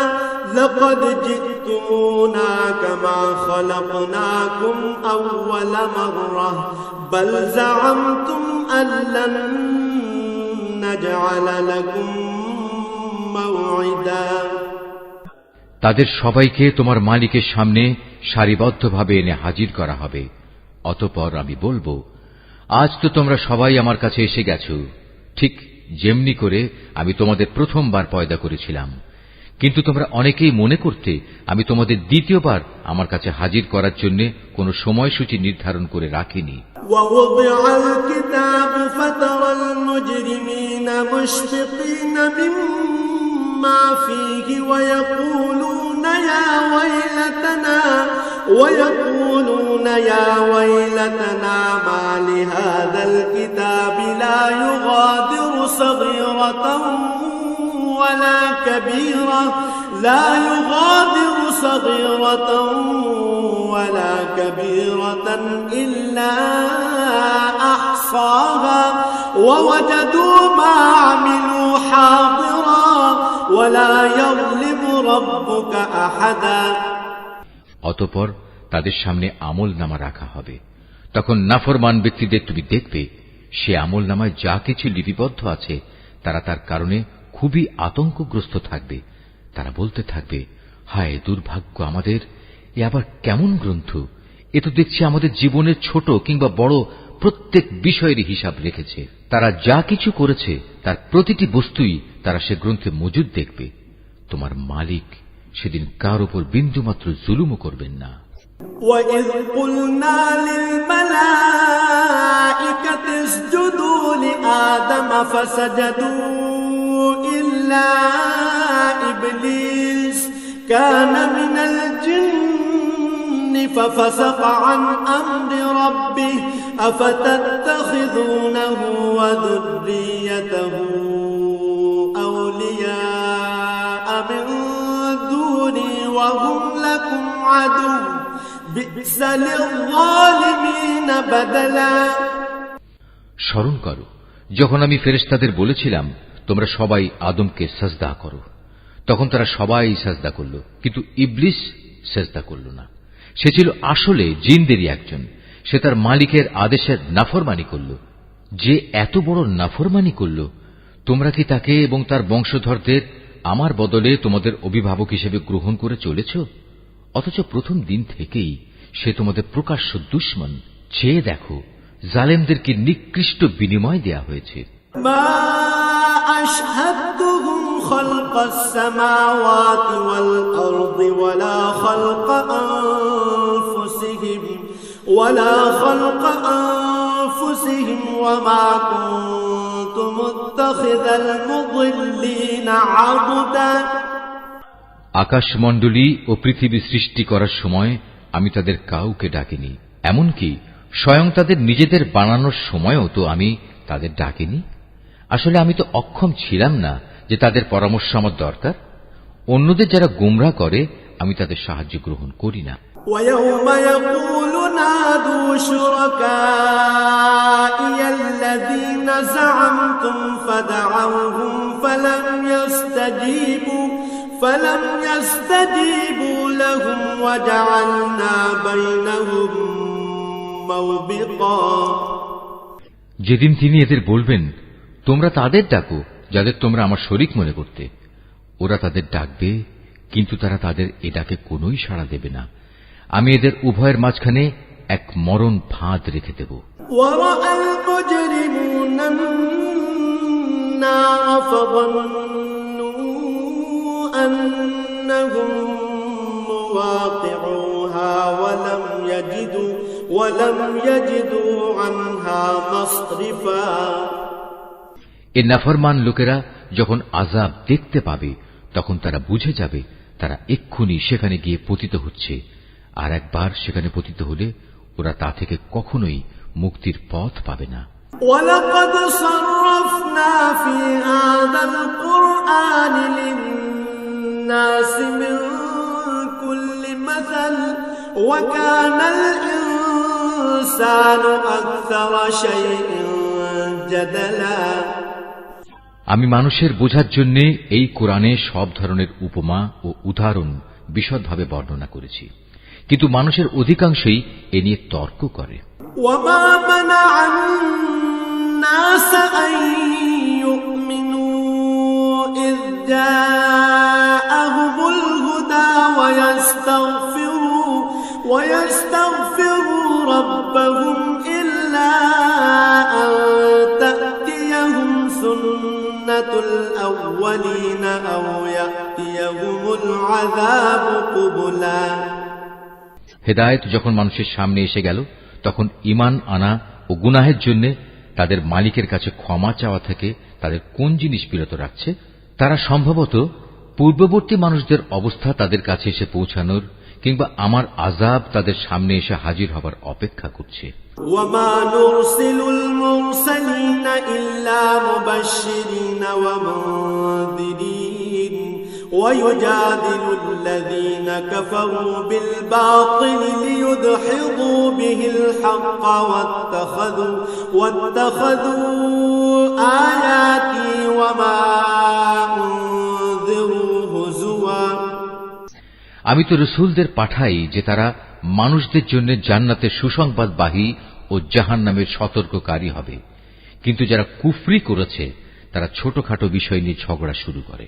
لَقَدْ جِئْتُمُونَا كَمَا خَلَقْنَاكُمْ أَوَّلَ مَرَّةٍ بَلْ زَعَمْتُمْ أَن لَّن نَّجْعَلَ لَكُم موعدا। তাদের সবাইকে তোমার মালিকের সামনে সারিবদ্ধভাবে এনে হাজির করা হবে। অতঃপর আমি বলবো, আজ তো তোমরা সবাই আমার কাছে এসে গেছো, ঠিক যেমনি করে আমি তোমাদের প্রথমবার পয়দা করেছিলাম, কিন্তু তোমরা অনেকেই মনে করতে আমি তোমাদের দ্বিতীয়বার আমার কাছে হাজির করার জন্য কোনো সময়সূচি নির্ধারণ করে রাখিনি। وَوُضِعَ الْكِتَابُ فَتَرَى الْمُجْرِمِينَ مُشْفِقِينَ مِمَّا فِيهِ وَيَقُولُونَ يَا وَيْلَتَنَا مَا لِهَذَا الْكِتَابِ لَا يُغَادِرُ صَغِيرَةً ولا كبيرة إلا أحصاها ووجدوا ما عملوا حاضرا ولا يظلم ربك أحدا। অতঃপর তাদের সামনে আমলনামা রাখা হবে। তখন নাফরমান ব্যক্তিদের তুমি দেখবে, সে আমলনামায় যা কিছু লিপিবদ্ধ আছে তারা তার কারণে খুবই আতঙ্কগ্রস্ত থাকবে। তারা বলতে থাকবে, হায় দুর্ভাগ্য আমাদের, এ আবার কেমন গ্রন্থ! এ তো দেখছি আমাদের জীবনের ছোট কিংবা বড় প্রত্যেক বিষয়েরই হিসাব রেখেছে। তারা যা কিছু করেছে তার প্রতিটি বস্তুই তারা সে গ্রন্থে মজুদ দেখবে। তোমার মালিক সেদিন কার উপর বিন্দুমাত্র জুলুমও করবেন না। وَإِذْ قُلْنَا لِلْمَلَائِكَةِ اسْجُدُوا لِآدَمَ فَسَجَدُوا إِلَّا إِبْلِيسَ كَانَ مِنَ الْجِنِّ فَفَسَقَ عَنْ أَمْرِ رَبِّهِ أَفَتَتَّخِذُونَهُ وَذُرِّيَّتَهُ أَوْلِيَاءَ مِن دُونِي وَهُمْ لَكُمْ عَدُوٌّ بِئْسَ لِلظَّالِمِينَ بَدَلًا। স্মরণ করো যখন আমি ফেরেশতাদের বলেছিলাম তোমরা সবাই আদমকে সাজদা করো, তখন তারা সবাই সাজদা করল, কিন্তু ইবলিস সাজদা করল না। সে ছিল আসলে জিনদেরই একজন। সে তার মালিকের আদেশের নাফরমানি করল। যে এত বড় নাফরমানি করল, তোমরা কি তাকে এবং তার বংশধরদের আমার বদলে তোমাদের অভিভাবক হিসেবে গ্রহণ করে চলেছ? অথচ প্রথম দিন থেকেই সে তোমাদের প্রকাশ্য দুশমন। চেয়ে দেখো জালেমদের কি নিকৃষ্ট বিনিময় দেয়া হয়েছে। মা আশহাদতুহুম খালকাস সামাওয়াতি ওয়াল আরদি ওয়ালা খালকা আনফুসিহিম ওয়া মা কুনতু মুত্তাখিযাল মুদিল্লিনা আবদা। আকাশমণ্ডলী ও পৃথিবী সৃষ্টি করার সময় আমি তাদের কাউকে ডাকিনি, এমনকি স্বয়ং তাদের নিজেদের বানানোর সময়ও তো আমি তাদের ডাকিনি। আসলে আমি তো অক্ষম ছিলাম না যে তাদের পরামর্শ আমার দরকার। অন্যদের যারা গোমরাহ করে আমি তাদের সাহায্য গ্রহণ করি না। وَيَوْمَ يَقُولُ نَادُوا شُرَكَائِيَ الَّذِينَ زَعَمْتُمْ فَدَعَوْهُمْ فَلَمْ فلم يستجيبوا لهم وجعلنا بينهم موبقا যেদিন তিনি এদের বলবেন, তোমরা তাদের ডাকো যাদের তোমরা আমার শরীক মনে করতে, ওরা তাদের ডাকবে, কিন্তু তারা তাদের এ ডাকে কোনোই সাড়া দেবে না। আমি এদের উভয়ের মাঝখানে এক মরণ ফাঁদ রেখে দেব। ورأى المجرمون النار فظنوا أنهم مواقعوها ولم يجدوا عنها مصرفا এ নাফরমান লোকেরা যখন আযাব দেখতে পাবে তখন তারা বুঝে যাবে তারা এক্ষুনি সেখানে গিয়ে পতিত হচ্ছে, আর একবার সেখানে পতিত হলে ওরা তা থেকে কখনোই মুক্তির পথ পাবে না। وَلَقَدْ صَرَّفْنَا فِي هَذَا الْقُرْآنِ لِلنَّاسِ مِنْ كُلِّ مَثَلٍ وَكَانَ الْإِنْسَانُ أَكْثَرَ شَيْءٍ جَدَلًا আমি মানুষের বোঝার জন্য এই কোরআনে সব ধরনের উপমা ও উদাহরণ বিশদভাবে বর্ণনা করেছি, কিন্তু মানুষের অধিকাংশই এ নিয়ে তর্ক করে। وَمَا مَنَعَ النَّاسَ أَن يُؤْمِنُوا إِذْ جَاءَهُمُ الْهُدَى وَيَسْتَغْفِرُوا رَبَّهُمْ إِلَّا أَن تَأْتِيَهُمْ سُنَّةُ الْأَوَّلِينَ أَوْ يَأْتِيَهُمُ الْعَذَابُ قُبُلًا হেদায়েত যখন মানুষের সামনে এসে গেল তখন ঈমান আনা ও গুনাহের জন্য তাদের মালিকের কাছে ক্ষমা চাওয়া থেকে তাদের কোন জিনিস বিরত রাখছে? তারা সম্ভবত পূর্ববর্তী মানুষদের অবস্থা তাদের কাছে এসে পৌঁছানোর কিংবা আমার আযাব তাদের সামনে এসে হাজির হবার অপেক্ষা করছে। وَمَا نُرْسِلُ الْمُرْسَلِينَ إِلَّا مُبَشِّرِينَ وَمُنذِرِينَ وَيُجَادِلُ الَّذِينَ كَفَرُوا بِالْبَاطِلِ لِيُدْحِضُوا بِهِ الْحَقَّ وَاتَّخَذُوا آيَاتِي وَمَا أُنذِرُوا هُزُوًا আমি তো রাসূলদের পাঠাই যে তারা মানুষদের জন্য জান্নাতের সুসংবাদবাহী ও জাহান্নামের সতর্ককারী হবে, কিন্তু যারা কুফরি করেছে তারা ছোটখাটো বিষয় নিয়ে ঝগড়া শুরু করে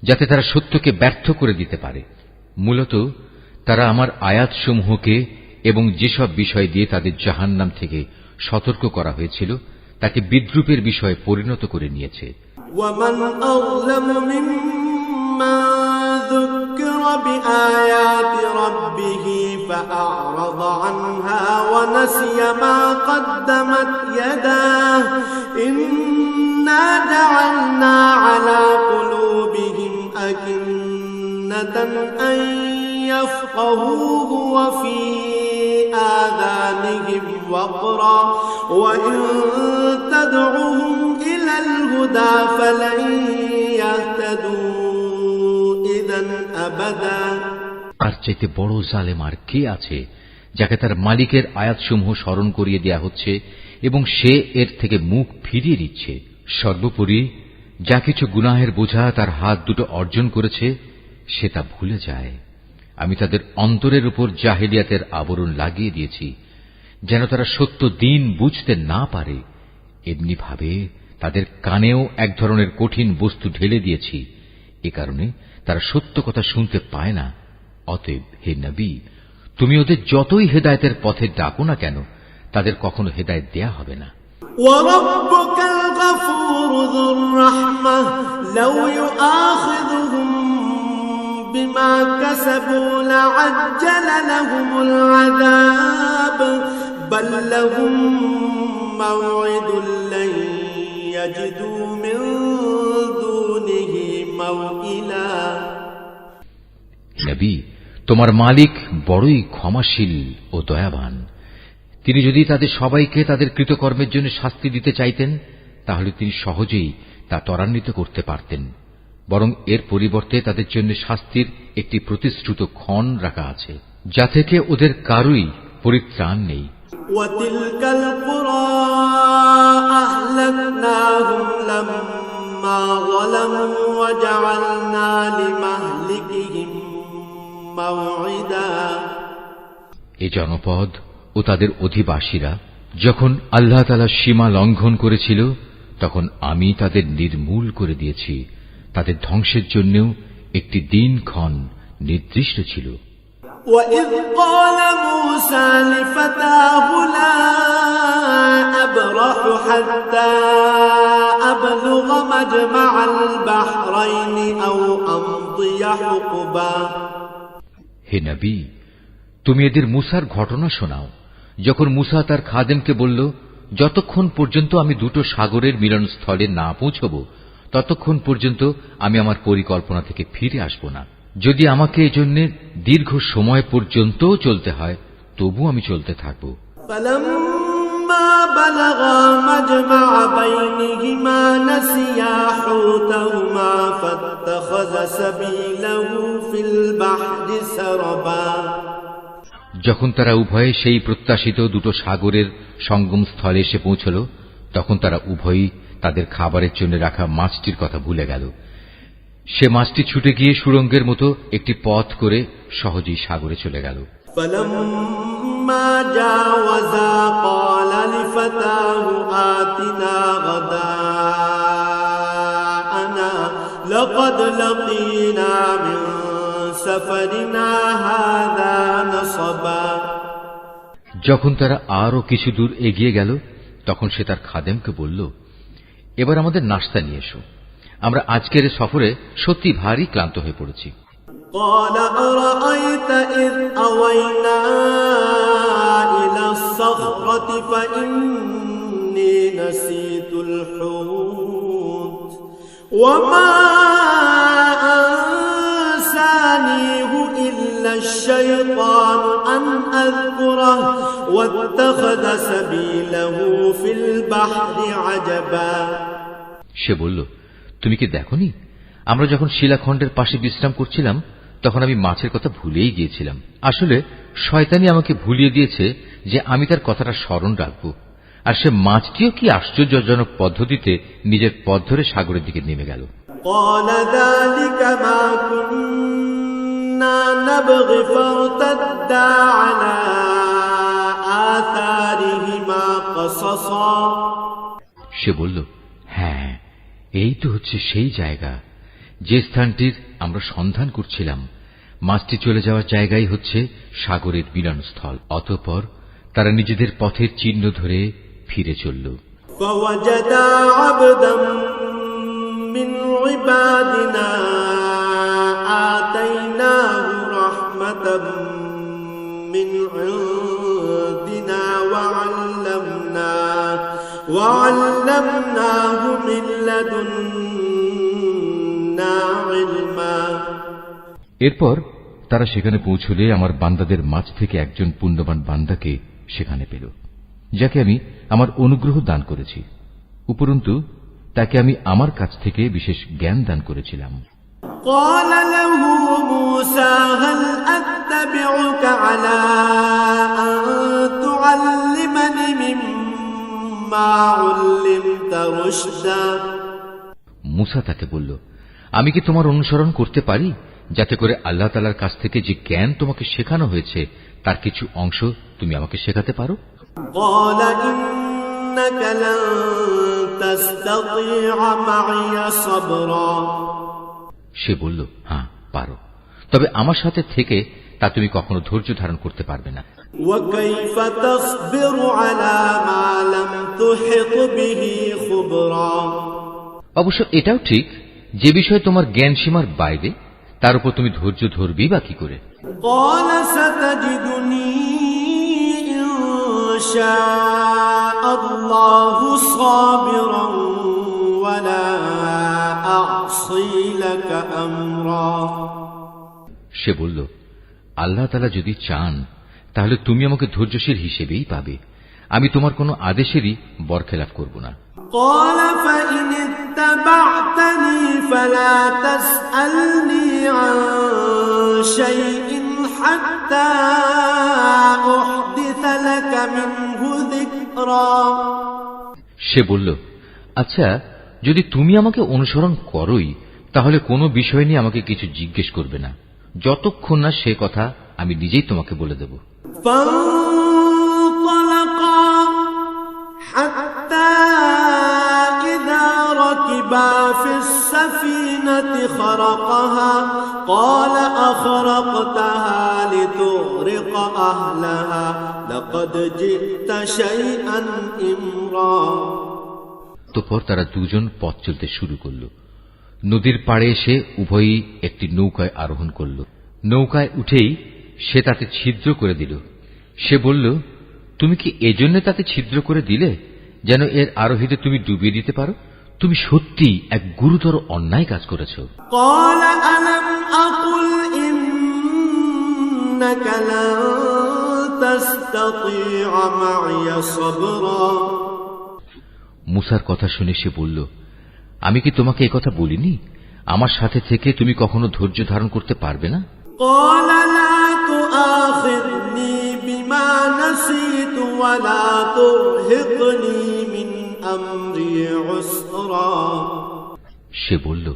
যাতে তারা সত্যকে ব্যর্থ করে দিতে পারে। মূলত তারা আমার আয়াতসমূহকে এবং যেসব বিষয় দিয়ে তাদের জাহান্নাম থেকে সতর্ক করা হয়েছিল তাকে বিদ্রূপের বিষয়ে পরিণত করে নিয়েছে। وَمَنْ أَظْلَمُ مِمَّنْ ذُكِّرَ بِآيَاتِ رَبِّهِ فَأَعْرَضَ عَنْهَا وَنَسِيَ مَا قَدَّمَتْ يَدَاهُ إِنَّا جَعَلْنَا عَلَى قُلُوبِهِمْ أَكِنَّةً أَن يَفْقَهُوهُ وَفِي آذَانِهِمْ وَقْرًا وَإِن تَدْعُهُمْ إِلَى الْهُدَى فَلَن يَهْتَدُوا إِذًا أَبَدًا আর চাইতে বড় জালেম আর কে আছে যাকে তার মালিকের আয়াতসমূহ স্মরণ করিয়ে দেয়া হচ্ছে এবং সে এর থেকে মুখ ফিরিয়ে দিচ্ছে। সর্বোপরি যা কিছু গুনাহের বোঝা তার হাত দুটো অর্জন করেছে সে তা ভুলে যায়। আমি তাদের অন্তরের উপর জাহেলিয়াতের আবরণ লাগিয়ে দিয়েছি যেন তারা সত্য দিন বুঝতে না পারে। এমনি ভাবে তাদের কানেও এক ধরনের কঠিন বস্তু ঢেলে দিয়েছি, এ কারণে তারা সত্য কথা শুনতে পায় না। অতএব হে নবী, তুমি ওদের যতই হেদায়েতের পথে ডাকো না কেন তাদের কখনো হেদায়েত দেয়া হবে না। وَرَبُّكَ الْغَفُورُ ذُو الرَّحْمَةِ لَوْ يُؤَاخِذُهُم بِمَا كَسَبُوا لَعَجَّلَ لَهُمُ الْعَذَابَ بَل لَّهُم مَّوْعِدٌ لَّن يَجِدُوا مِن دُونِهِ مَوْئِلًا নবী, তোমার মালিক বড়ই ক্ষমাশীল ও দয়াবান। তিনি যদি তাদের সবাইকে তাদের কৃতকর্মের জন্য শাস্তি দিতে চাইতেন তাহলে তিনি সহজেই তা ত্বরান্বিত করতে পারতেন, বরং এর পরিবর্তে তাদের জন্য শাস্তির একটি প্রতিশ্রুত ক্ষণ রাখা আছে যা থেকে ওদের কারুই পরিত্রাণ নেই। وَتِلْكَ الْقُرَى أَهْلَكْنَاهُمْ لَمَّا لما ظلموا وجعلنا لمهلكهم موعدا এ জনপদ ও তাদের অধিবাসীরা যখন আল্লাহ তাআলা সীমা লঙ্ঘন করেছিল তখন আমি তাদের নির্মূল করে দিয়েছি। তাদের ধ্বংসের জন্যও একটি দিনক্ষণ নির্দিষ্ট ছিল। وَإِذْ قَالَ مُوسَى لِفَتَاهُ لَا أَبْرَحُ حَتَّى أَبْلُغَ مَجْمَعَ الْبَحْرَيْنِ أَوْ أَمْضِيَ حُقُبًا হে নবী, তুমি এদের মুসার ঘটনা শোনাও। যখন মুসা তার খাদেমকে বলল, যতক্ষণ পর্যন্ত আমি দুটো সাগরের মিলনস্থলে না পৌঁছব ততক্ষণ পর্যন্ত আমি আমার পরিকল্পনা থেকে ফিরে আসব না। যদি আমাকে এজন্য দীর্ঘ সময় পর্যন্ত চলতে হয় তবু আমি চলতে থাকব। فَلَمَّا بَلَغَا مَجْمَعَ بَيْنِهِمَا نَسِيَا حُوتَهُمَا فَاتَّخَذَ سَبِيلَهُ فِي الْبَحْرِ سَرَبًا যখন তারা উভয়ে সেই প্রত্যাশিত দুটো সাগরের সঙ্গম স্থলে এসে পৌঁছল তখন তারা উভয়ই তাদের খাবারের জন্য রাখা মাছটির কথা ভুলে গেল। সে মাছটি ছুটে গিয়ে সুড়ঙ্গের মতো একটি পথ করে সহজেই সাগরে চলে গেল। فَلَمَّا جَاوَزَا قَالَ لِفَتَاهُ آتِنَا غَدَاءَنَا لَقَدْ لَقِينَا مِنْ سَفَرِنَا هَذَا نَصَبًا যখন তারা আরো কিছু দূর এগিয়ে গেল তখন সে তার খাদেমকে বলল, এবার আমাদের নাশতা নিয়ে এসো, আমরা আজকের সফরে সত্যি ভারী ক্লান্ত হয়ে পড়েছি। قال أرأيت إذ أوينا إلى الصخرة فإني نسيت الحوت وما أنسانيه إلا الشيطان أن أذكره واتخذ سبيله في البحر عجبا সে বলল, তুমি কি দেখোনি আমরা যখন শিলাখণ্ডের পাশে বিশ্রাম করছিলাম তখন আমি মাছের কথা ভুলেই গিয়েছিলাম। আসলে শয়তানি আমাকে ভুলিয়ে দিয়েছে যে আমি তার কথাটা স্মরণ রাখব। আর সে মাছটিও কি আশ্চর্যজনক পদ্ধতিতে নিজের পথ ধরে সাগরের দিকে নেমে গেল। قال ذلك ما كنا نبغي فارتدا على آثارهما قصصا সে বলল, হ্যাঁ, এই তো হচ্ছে সেই জায়গা যে স্থানটির আমরা সন্ধান করছিলাম। মাছটি চলে যাওয়ার জায়গাই হচ্ছে সাগরের মিলনস্থল। অতঃপর তারা নিজেদের পথের চিহ্ন ধরে ফিরে চলল। فوجدا عبدا من عبادنا آتيناه رحمة من عندنا وعلمناه من لدنا علما এরপর তারা সেখানে পৌঁছলে আমার বান্দাদের মাঝ থেকে একজন পুণ্যবান বান্দাকে সেখানে পেল, যাকে আমি আমার অনুগ্রহ দান করেছি। উপরন্তু তাকে আমি আমার কাছ থেকে বিশেষ জ্ঞান দান করেছিলাম। قال له موسى هل أتبعك على أن تعلمني مما علمت رشدا মুসা তাকে বলল, আমি কি তোমার অনুসরণ করতে পারি যাতে করে আল্লাহ তাআলার কাছ থেকে যে জ্ঞান তোমাকে শেখানো হয়েছে তার কিছু অংশ তুমি আমাকে শেখাতে পারো? قال إنك لن تستطيع معي صبرا সে বলল, হ্যাঁ পারো, তবে আমার সাথে থেকে তা তুমি কখনো ধৈর্য ধারণ করতে পারবে না। وكيف تصبر على ما لم تحط به خبرا অবশ্য এটাও ঠিক, যে বিষয়ে তোমার জ্ঞান সীমার বাইরে তার উপর তুমি ধৈর্য ধরবি বা কি করে? قال ستجدني إن شاء الله صابرا ولا أعصي لك أمرا সে বলল, আল্লাহ তাআলা যদি চান তাহলে তুমি আমাকে ধৈর্যশীল হিসেবেই পাবে, আমি তোমার কোনো আদেশেরই বরখেলাপ করব না। قال فإن اتبعتني فلا تسألني عن شيء حتى أحدث لك منه ذكرا সে বলল, আচ্ছা যদি তুমি আমাকে অনুসরণ করোই তাহলে কোনো বিষয় নিয়ে আমাকে কিছু জিজ্ঞেস করবে না, যতক্ষণ না সে কথা আমি নিজেই তোমাকে বলে দেব। ركبا في السفينة خرقها قال أخرقتها لتغرق أهلها لقد جئت شيئا إمرا। তারপর তারা দুজন পথ চলতে শুরু করল। নদীর পাড়ে এসে উভয়ই একটি নৌকায় আরোহণ করল। নৌকায় উঠেই সে তাতে ছিদ্র করে দিল। সে বলল, তুমি কি এজন্য তাতে ছিদ্র করে দিলে যেন এর আরোহীদের তুমি ডুবিয়ে দিতে পারো? তুমি সত্যি এক গুরুতর অন্যায় কাজ করেছ। মুসার কথা শুনে সে বলল, আমি কি তোমাকে এ কথা বলিনি আমার সাথে থেকে তুমি কখনো ধৈর্য ধারণ করতে পারবে না? সে বলল,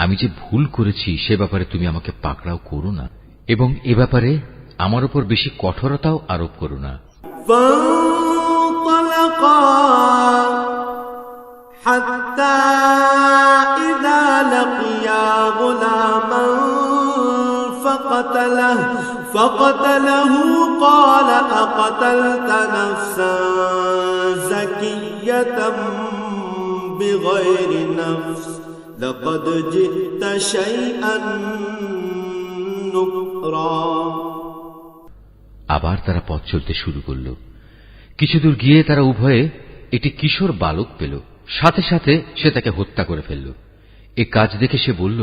আমি যে ভুল করেছি সে ব্যাপারে তুমি আমাকে পাকড়াও করো না এবং এ ব্যাপারে আমার উপর বেশি কঠোরতাও আরোপ করো না। حتى إذا لقيا غلاما فقتله قال أقتلت نفسا زكية بغير نفس لقد جئت شيئا نكرا। আবার তারা পথ চলতে শুরু করল। কিছুদূর গিয়ে তারা উভয়ে একটি কিশোর বালক পেল। সাথে সাথে সে তাকে হত্যা করে ফেলল। এ কাজ দেখে সে বলল,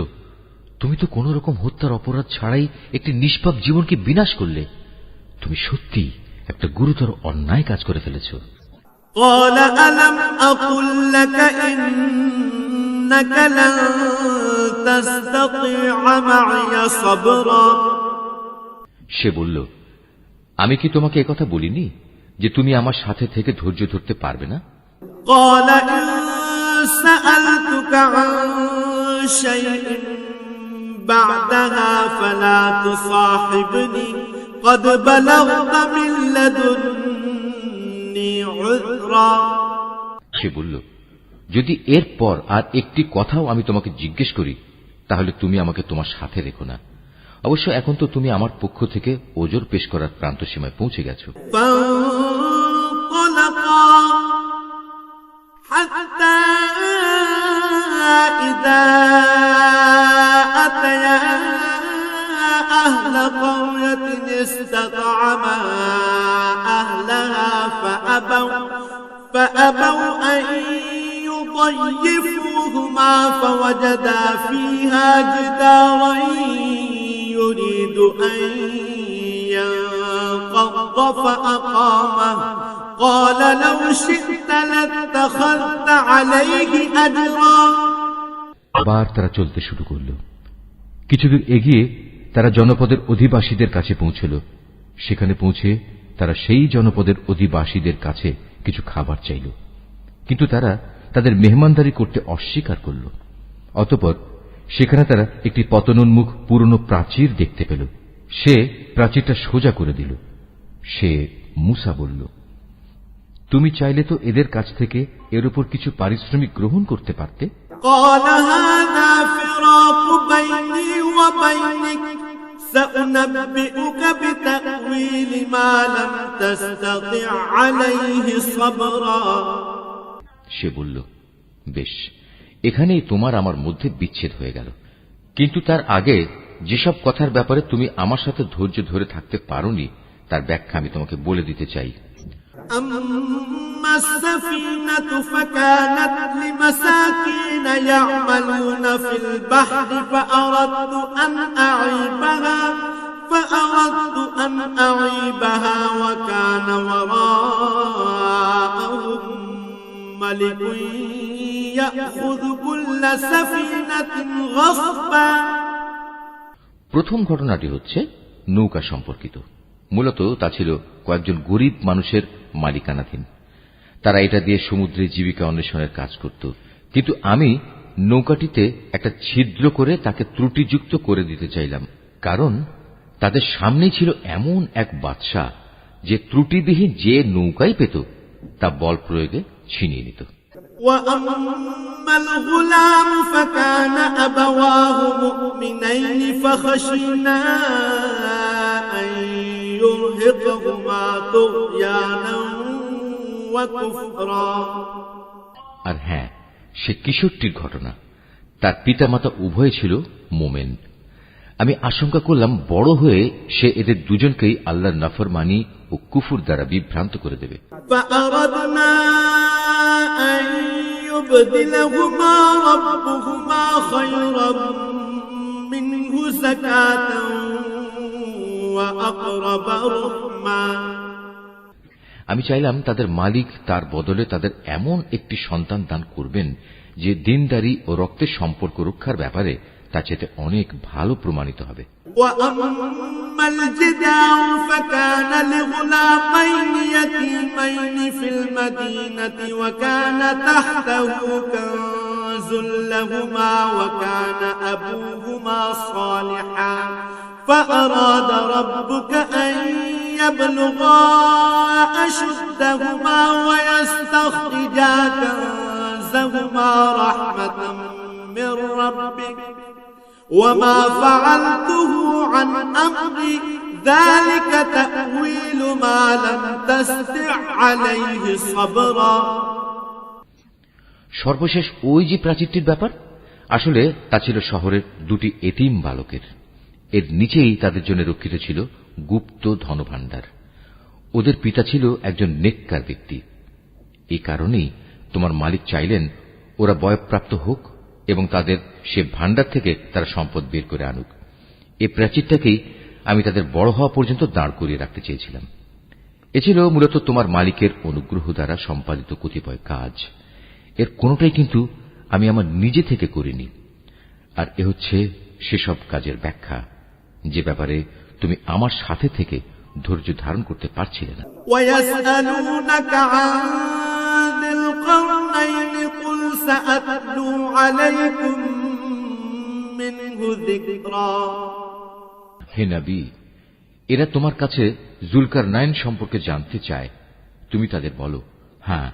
তুমি তো কোন রকম হত্যার অপরাধ ছাড়াই একটি নিষ্পাপ জীবনকে বিনাশ করলে। তুমি সত্যি একটা গুরুতর অন্যায় কাজ করে ফেলেছ। সে বলল, আমি কি তোমাকে একথা বলিনি যে তুমি আমার সাথে থেকে ধৈর্য ধরতে পারবে না? قال إن سألتك عن شيء بعدها فلا تصاحبني قد بلغت من لدني عذرا। সে বলল, যদি এরপর আর একটি কথাও আমি তোমাকে জিজ্ঞেস করি তাহলে তুমি আমাকে তোমার সাথে রেখো না। অবশ্য এখন তো তুমি আমার পক্ষ থেকে ওজর পেশ করার প্রান্ত সীমায় পৌঁছে গেছো। حتى إذا أتيا أهل قرية استطعما أهلها فأبوا أن يضيفوهما فوجدا فيها جدارا يريد أن ينقض فأقامه قال لو شئت لاتخذت عليه أجرا। আবার তারা চলতে শুরু করল। কিছুদূর এগিয়ে তারা জনপদের অধিবাসীদের কাছে পৌঁছল। সেখানে পৌঁছে তারা সেই জনপদের অধিবাসীদের কাছে কিছু খাবার চাইল, কিন্তু তারা তাদের মেহমানদারি করতে অস্বীকার করল। অতঃপর সেখানে তারা একটি পতনোন্মুখ পুরনো প্রাচীর দেখতে পেল। সে প্রাচীরটা সোজা করে দিল। সে মুসা বলল, তুমি চাইলে তো এদের কাছ থেকে এর উপর কিছু পারিশ্রমিক গ্রহণ করতে পারতে। قال هذا فراق بيني وبينك سأنبئك بتأويل ما لم تستطع عليه صبرا। সে বলল, বেশ, এখানেই তোমার আমার মধ্যে বিচ্ছেদ হয়ে গেল, কিন্তু তার আগে যেসব কথার ব্যাপারে তুমি আমার সাথে ধৈর্য ধরে থাকতে পারোনি তার ব্যাখ্যা আমি তোমাকে বলে দিতে চাই। أما السفينة فكانت لمساكين يعملون في البحر فأردت أن أعيبها وكان وراءهم ملك يأخذ كل سفينة غصبا। প্রথম ঘটনাটি হচ্ছে নৌকা সম্পর্কিত। মূলত তা ছিল কয়েকজন গরিব মানুষের মালিকানাধীন। তারা এটা দিয়ে সমুদ্রে জীবিকা অন্বেষণের কাজ করত। কিন্তু আমি নৌকাটিতে একটা ছিদ্র করে তাকে ত্রুটিযুক্ত করে দিতে চাইলাম, কারণ তাদের সামনেই ছিল এমন এক বাদশা যে ত্রুটিবিহীন যে নৌকাই পেত তা বল প্রয়োগে ছিনিয়ে নিত। وأما الغلام فكان أبواه مؤمنين فخشينا أن يرهقهما طغيانا وكفرا। আর হ্যাঁ, সে কিশোরটির ঘটনা। তার পিতামাতা উভয় ছিল মোমেন। আমি আশঙ্কা করলাম বড় হয়ে সে এদের দুজনকেই আল্লাহর নাফরমানি ও কুফর দ্বারা বিভ্রান্ত করে দেবে। فأردنا أن يبدلهما ربهما خيرا منه زكاة وأقرب رحما। আমি চাইলাম তাদের মালিক তার বদলে তাদের এমন একটি সন্তান দান করবেন যে দিনদারি ও রক্তের সম্পর্ক রক্ষার ব্যাপারে তা চেয়ে অনেক ভালো প্রমাণিত হবে। وأما الجدار فكان لغلامين يتيمين في المدينة وكان تحته كنز لهما وكان أبوهما صالحا فأراد ربك أن يبلغا أشدهما ويستخرجا كنزهما رحمة من ربك وما فعلته عن أمري ذلك تأويل ما لم تستع عليه صبرا। সর্বশেষ ওই যে প্রাচীরটির ব্যাপার, আসলে তা ছিল শহরের দুটি এতিম বালকের। এর নিচেই তাদের জন্য রক্ষিত ছিল গুপ্ত ধনভাণ্ডার। ওদের পিতা ছিল একজন নেককার ব্যক্তি। এই কারণেই তোমার মালিক চাইলেন ওরা বয়ঃপ্রাপ্ত হোক এবং তাদের সে ভাণ্ডার থেকে তারা সম্পদ বের করে আনুক। এই প্রাচীরটাকেই আমি তাদের বড় হওয়া পর্যন্ত দাঁড় করিয়ে রাখতে চেয়েছিলাম। এ ছিল মূলত তোমার মালিকের অনুগ্রহ দ্বারা সম্পাদিত কতিপয় কাজ। এর কোনটাই কিন্তু আমি আমার নিজে থেকে করিনি। আর এ হচ্ছে সেসব কাজের ব্যাখ্যা যে ব্যাপারে তুমি আমার সাথে থেকে ধৈর্য ধারণ করতে পারছিলে না। وَيَسْأَلُونَكَ عَنْ ذِي الْقَرْنَيْنِ قُلْ سَأَتْلُو عَلَيْكُمْ مِنْهُ ذِكْرًا। হে নবী, এরা তোমার কাছে জুলকারনাইন সম্পর্কে জানতে চায়। তুমি তাদের বলো, হ্যাঁ,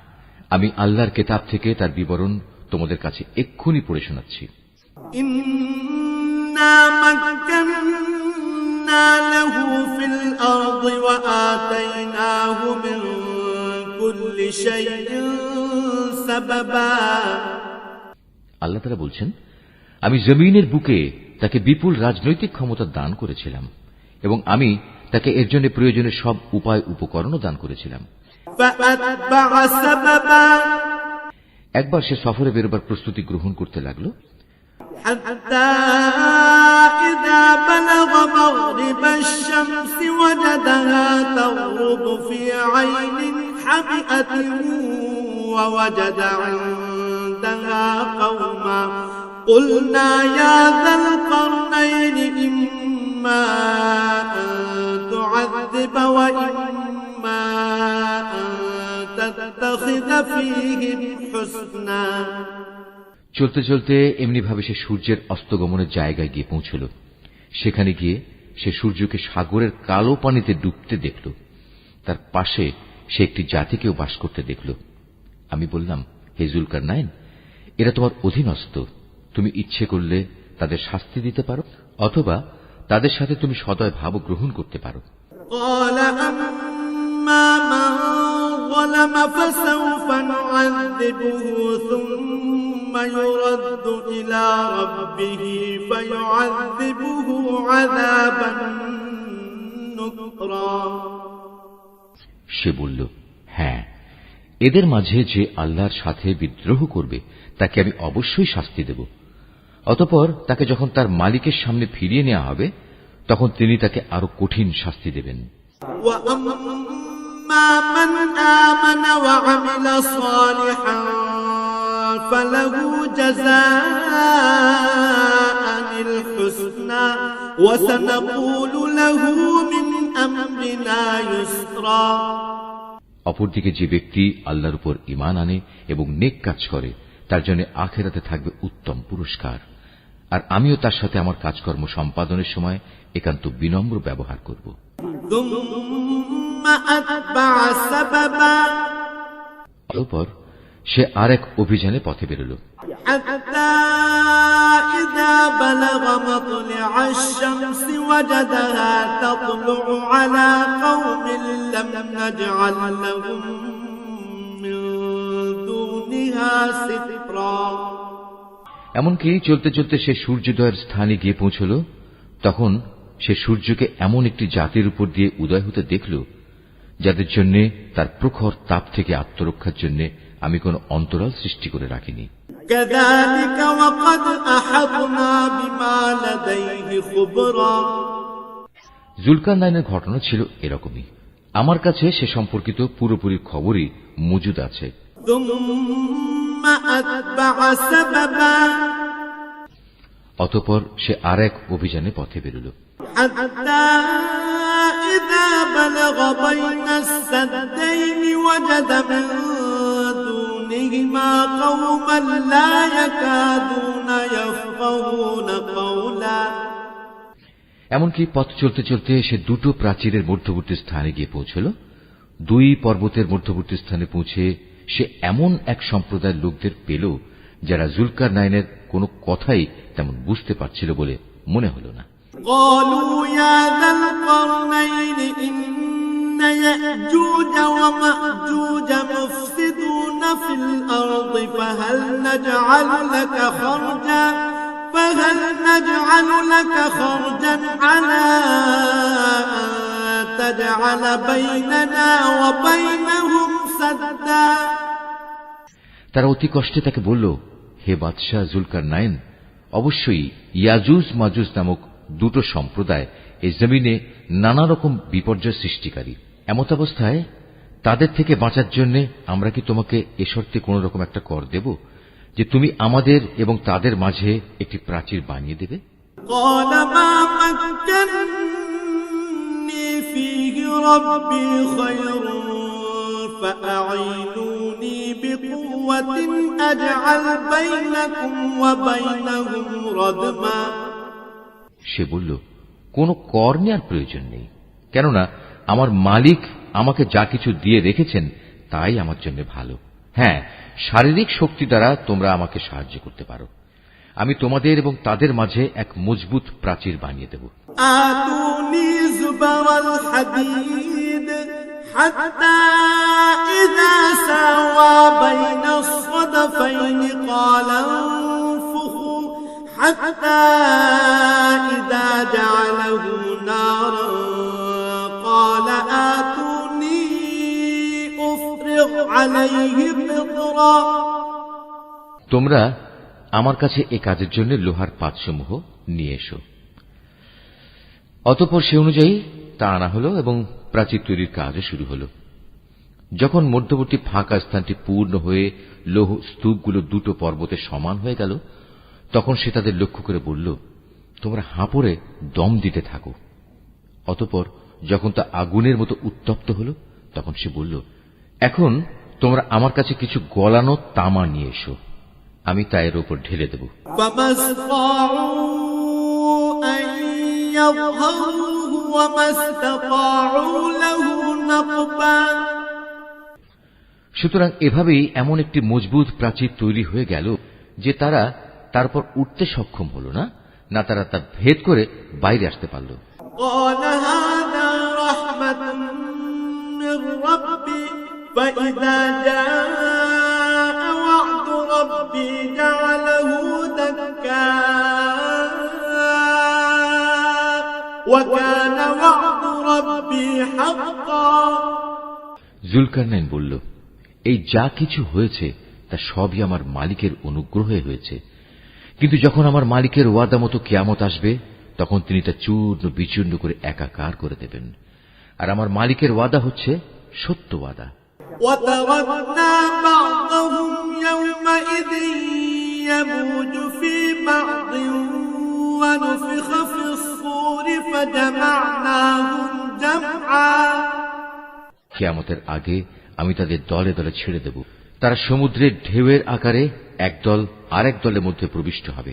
আমি আল্লাহর কিতাব থেকে তার বিবরণ তোমাদের কাছে এক্ষুনি পড়ে শোনাচ্ছি। إِنَّا مَكَّنَّا لَهُ فِي الْأَرْضِ وَآتَيْنَاهُ مِنْ كُلِّ شَيْءٍ سَبَبًا। আল্লাহ তাআলা বলছেন, আমি জমিনের বুকে তাকে বিপুল রাজনৈতিক ক্ষমতা দান করেছিলাম এবং আমি তাকে এর জন্য প্রয়োজনীয় সব উপায় উপকরণও দান করেছিলাম। فَأَتْبَعَ سَبَبًا। একবার সে সফরে বেরোবার প্রস্তুতি গ্রহণ করতে লাগল। حتى إذا بلغ مغرب الشمس وجدها تغرب في عين حمئة ووجد عندها قوما قلنا يا ذا القرنين إما أن تعذب وإما أن تتخذ فيهم حسنا। চলতে চলতে এমনি ভাবে সে সূর্যের অস্তগমনের জায়গায় গিয়ে পৌঁছল। সেখানে গিয়ে সে সূর্যকে সাগরের কালো পানিতে ডুবতে দেখল। তার পাশে সে একটি জাতিকেও বাস করতে দেখল। আমি বললাম, হে জুলকারনাইন, এরা তোমার অধীনস্থ। তুমি ইচ্ছে করলে তাদের শাস্তি দিতে পারো অথবা তাদের সাথে তুমি সদয় ভাব গ্রহণ করতে পারো। ظلم فسوف نعذبه ثم يرد إلى ربه فيعذبه عذابا نكرا। সে বলল, হ্যাঁ, এদের মাঝে যে আল্লাহর সাথে বিদ্রোহ করবে তাকে আমি অবশ্যই শাস্তি দেব। অতঃপর তাকে যখন তার মালিকের সামনে ফিরিয়ে নেওয়া হবে তখন তিনি তাকে আরো কঠিন শাস্তি দেবেন। من آمن وعمل صالحا فله جزاء الحسنى وسنقول له من أمرنا يسرا। অপরদিকে যে ব্যক্তি আল্লাহর উপর ঈমান আনে এবং নেক কাজ করে তার জন্য আখিরাতে থাকবে উত্তম পুরস্কার। আর আমিও তার সাথে আমার কাজকর্ম সম্পাদনের সময় একান্ত বিনম্র ব্যবহার করব। অতঃপর সে আর এক অভিযানে পথে বেরোল। এমনকি চলতে চলতে সে সূর্যোদয়ের স্থানে গিয়ে পৌঁছল। তখন সে সূর্যকে এমন একটি জাতির উপর দিয়ে উদয় হতে দেখল যাদের জন্য তার প্রখর তাপ থেকে আত্মরক্ষার জন্য আমি কোন অন্তরাল সৃষ্টি করে রাখিনি। জুলকারনাইনের ঘটনা ছিল এরকমই। আমার কাছে সে সম্পর্কিত পুরোপুরি খবরই মজুদ আছে। অতঃপর সে আর এক অভিযানে পথে বেরোল। এমনকি পথ চলতে চলতে সে দুটো প্রাচীরের মধ্যবর্তী স্থানে গিয়ে পৌঁছল। দুই পর্বতের মধ্যবর্তী স্থানে পৌঁছে সে এমন এক সম্প্রদায়ের লোকদের পেল যারা জুলকারনাইনের কোন কথাই তেমন বুঝতে পারছিল বলে মনে হল না। فهل نجعل لك خرجا على أن تجعل بيننا وبينهم سدا। তারা অতি কষ্টে তাকে বলল, হে বাদশাহ জুলকারনাইন, অবশ্যই ইয়াজুজ মাজুজ নামক দুটো সম্প্রদায় এই জমিনে নানা রকম বিপর্যয় সৃষ্টিকারী। এমত অবস্থায় তাদের থেকে বাঁচার জন্য আমরা কি তোমাকে এ শর্তে কোন রকম একটা কর দেব যে তুমি আমাদের এবং তাদের মাঝে একটি প্রাচীর বানিয়ে দেবে? সে বলল, কোন কর নেওয়ার প্রয়োজন নেই, কেননা আমার মালিক আমাকে যা কিছু দিয়ে রেখেছেন তাই আমার জন্য ভালো। হ্যাঁ, শারীরিক শক্তি দ্বারা তোমরা আমাকে সাহায্য করতে পারো। আমি তোমাদের এবং তাদের মাঝে এক মজবুত প্রাচীর বানিয়ে দেব। তোমরা আমার কাছে এ কাজের জন্য লোহার পাতসমূহ নিয়ে এসো। অতঃপর সে অনুযায়ী তা আনা হল এবং প্রাচীর তৈরির কাজও শুরু হল। যখন মধ্যবর্তী ফাঁকা স্থানটি পূর্ণ হয়ে লৌহ স্তূপগুলো দুটো পর্বতে সমান হয়ে গেল, তখন সে তাদের লক্ষ্য করে বলল, তোমরা হাঁপড়ে দম দিতে থাকো। অতঃপর যখন তা আগুনের মতো উত্তপ্ত হল, তখন সে বলল, এখন তোমরা আমার কাছে কিছু গলানো তামা নিয়ে এসো, আমি তা এর উপর ঢেলে দেব। সুতরাং এভাবেই এমন একটি মজবুত প্রাচীর তৈরি হয়ে গেল যে তারা তারপর উঠতে সক্ষম হল না, না তারা তা ভেদ করে বাইরে আসতে পারল। فإذا جاء وعد ربي جعله دكا وكان وعد ربي حقا। জুলকারনাইন বলল, এই যা কিছু হয়েছে তা সবই আমার মালিকের অনুগ্রহে হয়েছে, কিন্তু যখন আমার মালিকের ওয়াদা মতো কিয়ামত আসবে তখন তিনি তা চূর্ণ বিচূর্ণ করে একাকার করে দেবেন। আর আমার মালিকের ওয়াদা হচ্ছে সত্য ওয়াদা। وتركنا بعضهم يومئذ يموج في بعض ونفخ في الصور فجمعناهم جمعا। কিয়ামতের আগে আমি তাদের দলে দলে ছেড়ে দেব, তারা সমুদ্রের ঢেউয়ের আকারে একদল আরেক দলের মধ্যে প্রবিষ্ট হবে।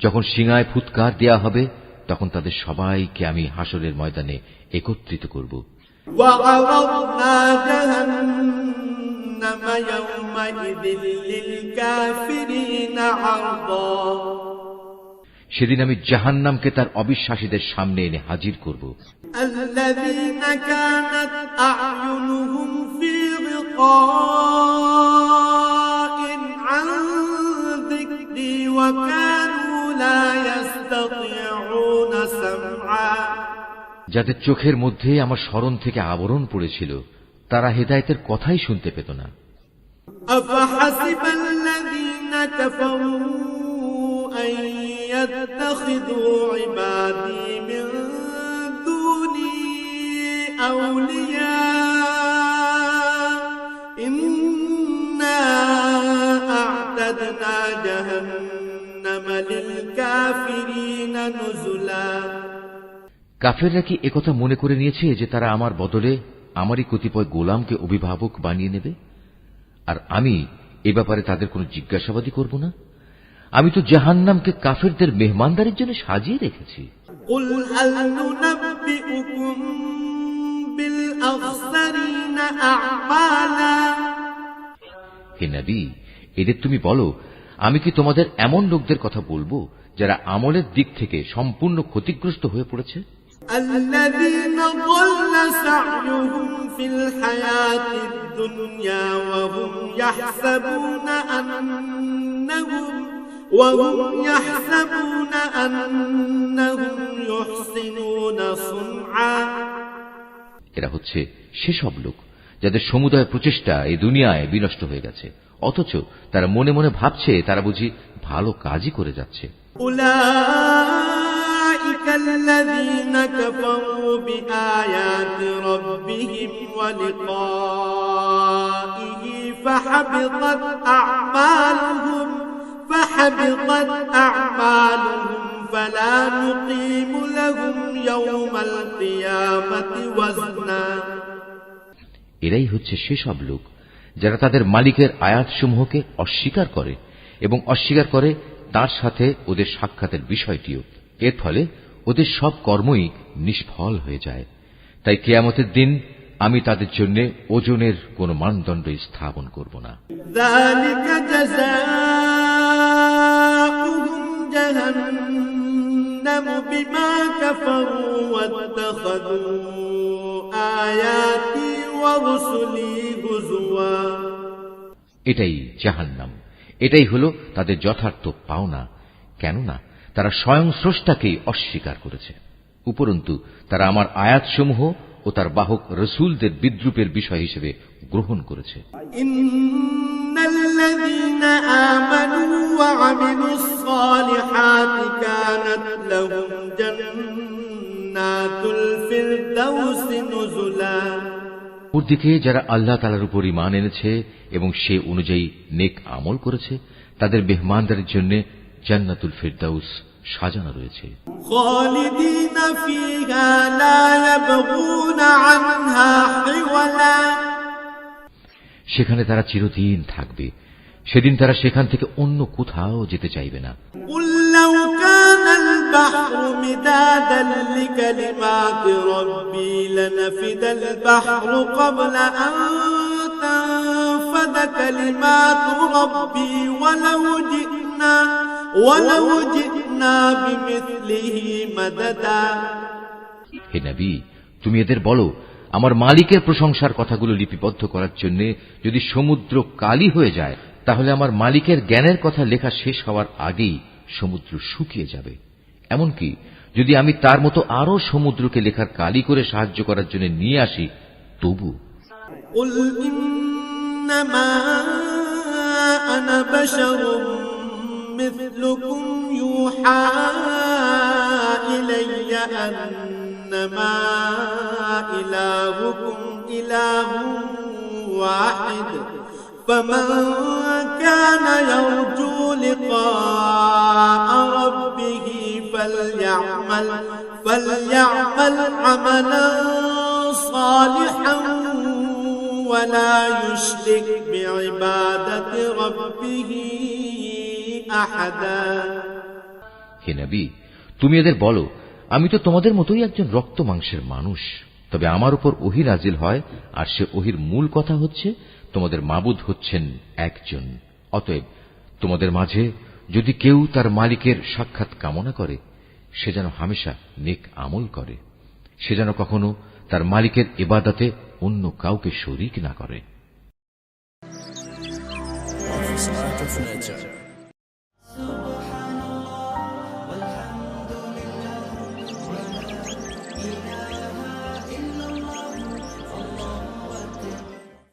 যখন সিঙায় ফুৎকার দেয়া হবে, তখন তাদের সবাইকে আমি হাসরের ময়দানে একত্রিত করব। সেদিন আমি জাহান্নামকে তার অবিশ্বাসীদের সামনে এনে হাজির করব। যাদের চোখের মধ্যে আমার স্মরণ থেকে আবরণ পড়েছিল, তারা হেদায়েতের কথাই শুনতে পেত না। কাফেররা কি একথা মনে করে নিয়েছে যে তারা আমার বদলে আমারই কতিপয় গোলামকে অভিভাবক বানিয়ে নেবে, আর আমি এ ব্যাপারে তাদের কোনো জিজ্ঞাসাবাদই করব না? আমি তো জাহান্নামকে কাফেরদের মেহমানদারির জন্য সাজিয়ে রেখেছি। হে নবী, এদের তুমি বলো, আমি কি তোমাদের এমন লোকদের কথা বলবো যারা আমলের দিক থেকে সম্পূর্ণ ক্ষতিগ্রস্ত হয়ে পড়েছে? الذين ضل سعيهم في الحياة الدنيا وهم يحسبون أنهم يحسنون صنعا। এরা হচ্ছে সেসব লোক যাদের সমুদয় প্রচেষ্টা এই দুনিয়ায় বিনষ্ট হয়ে গেছে, অথচ তারা মনে মনে ভাবছে তারা বুঝি ভালো কাজই করে যাচ্ছে। الذين كفروا بآيات ربهم ولقائه فحبطت أعمالهم فلا نقيم لهم يوم القيامة وزنا। এরাই হচ্ছে সেসব লোক যারা তাদের মালিকের আয়াতসমূহকে অস্বীকার করে এবং অস্বীকার করে তার সাথে ওদের সাক্ষাতের বিষয়টিও। এর ফলে ওদের সব কর্মই নিষ্ফল হয়ে যায়। তাই কিয়ামতের দিন আমি তাদের জন্য ওজনের কোন মানদণ্ড স্থাপন করব না। যালিকা জাযাউহুম জাহান্নামু বিমা কাফারু ওয়াত্তাখাযু আয়াতি ওয়া রুসুলি হুজওয়া। এটাই জাহান্নাম, এটাই হলো তাদের যথার্থ পাওনা। কেননা তারা স্বয়ং স্রষ্টাকেই অস্বীকার করেছে, উপরন্তু তারা আমার আয়াতসমূহ ও তার বাহক রসুলদের বিদ্রূপের বিষয় হিসেবে গ্রহণ করেছে। ইন্নাল্লাযীনা আমানু ওয়া আমিলুস সালিহাতি কানাত লাহুম জান্নাতুল ফিরদাউসি নুজুলা। অপরদিকে যারা আল্লাহ তাআলার উপর ঈমান এনেছে এবং সে অনুযায়ী নেক আমল করেছে, তাদের মেহমানদারির জন্য জান্নাতুল ফিরদাউস সাজানো রয়েছে। খালিদিনা ফিহা লা ইয়াবগুনা আনহা হিওয়ালা। সেখানে তারা চিরদিন থাকবে, সেদিন তারা সেখান থেকে অন্য কোথাও যেতে চাইবে না। কুল লাউ কানাল বাহরু মিদাদান লিকালিমাতি রাব্বি লানাফিদাল বাহরু ক্বাবলা আন তানফাদা কালিমাতু রাব্বি ওয়ালাউ জি'না বিমিসলিহি মাদাদা। হে নবী, তুমি এদের বলো, আমার মালিকের প্রশংসার কথাগুলো লিপিবদ্ধ করার জন্য যদি সমুদ্র কালি হয়ে যায়, তাহলে আমার মালিকের জ্ঞানের কথা লেখা শেষ হওয়ার আগেই সমুদ্র শুকিয়ে যাবে। এমনকি যদি আমি তার মতো আরো সমুদ্রকে লেখার কালি করে সাহায্য করার জন্য নিয়ে আসি, তবু কুল ইন্নামা আনা বাশারুম মিথলুকুম ইউহা ইলাইয়া আন্নামা ইলাহুকুম ইলাহুন ওয়াহিদ ফামান কানা ইয়ারজু লিকাআ রাব্বিহি ফালইআমাল আমালান সালিহান ولا يشرك بعبادة ربه أحدا হে নবী, তুমি এদের বলো, আমি তো তোমাদের মতোই একজন রক্ত মাংসের মানুষ, তবে আমার উপর ওহী নাজিল হয়, আর সে ওহীর মূল কথা হচ্ছে তোমাদের মাবুদ হচ্ছেন একজন। অতএব তোমাদের মাঝে যদি কেউ তার মালিকের সাক্ষাৎ কামনা করে, সে যেন হামেশা নেক আমল করে, সে যেন কখনো তার মালিকের ইবাদতে অন্য কাউকে শরীক না করে।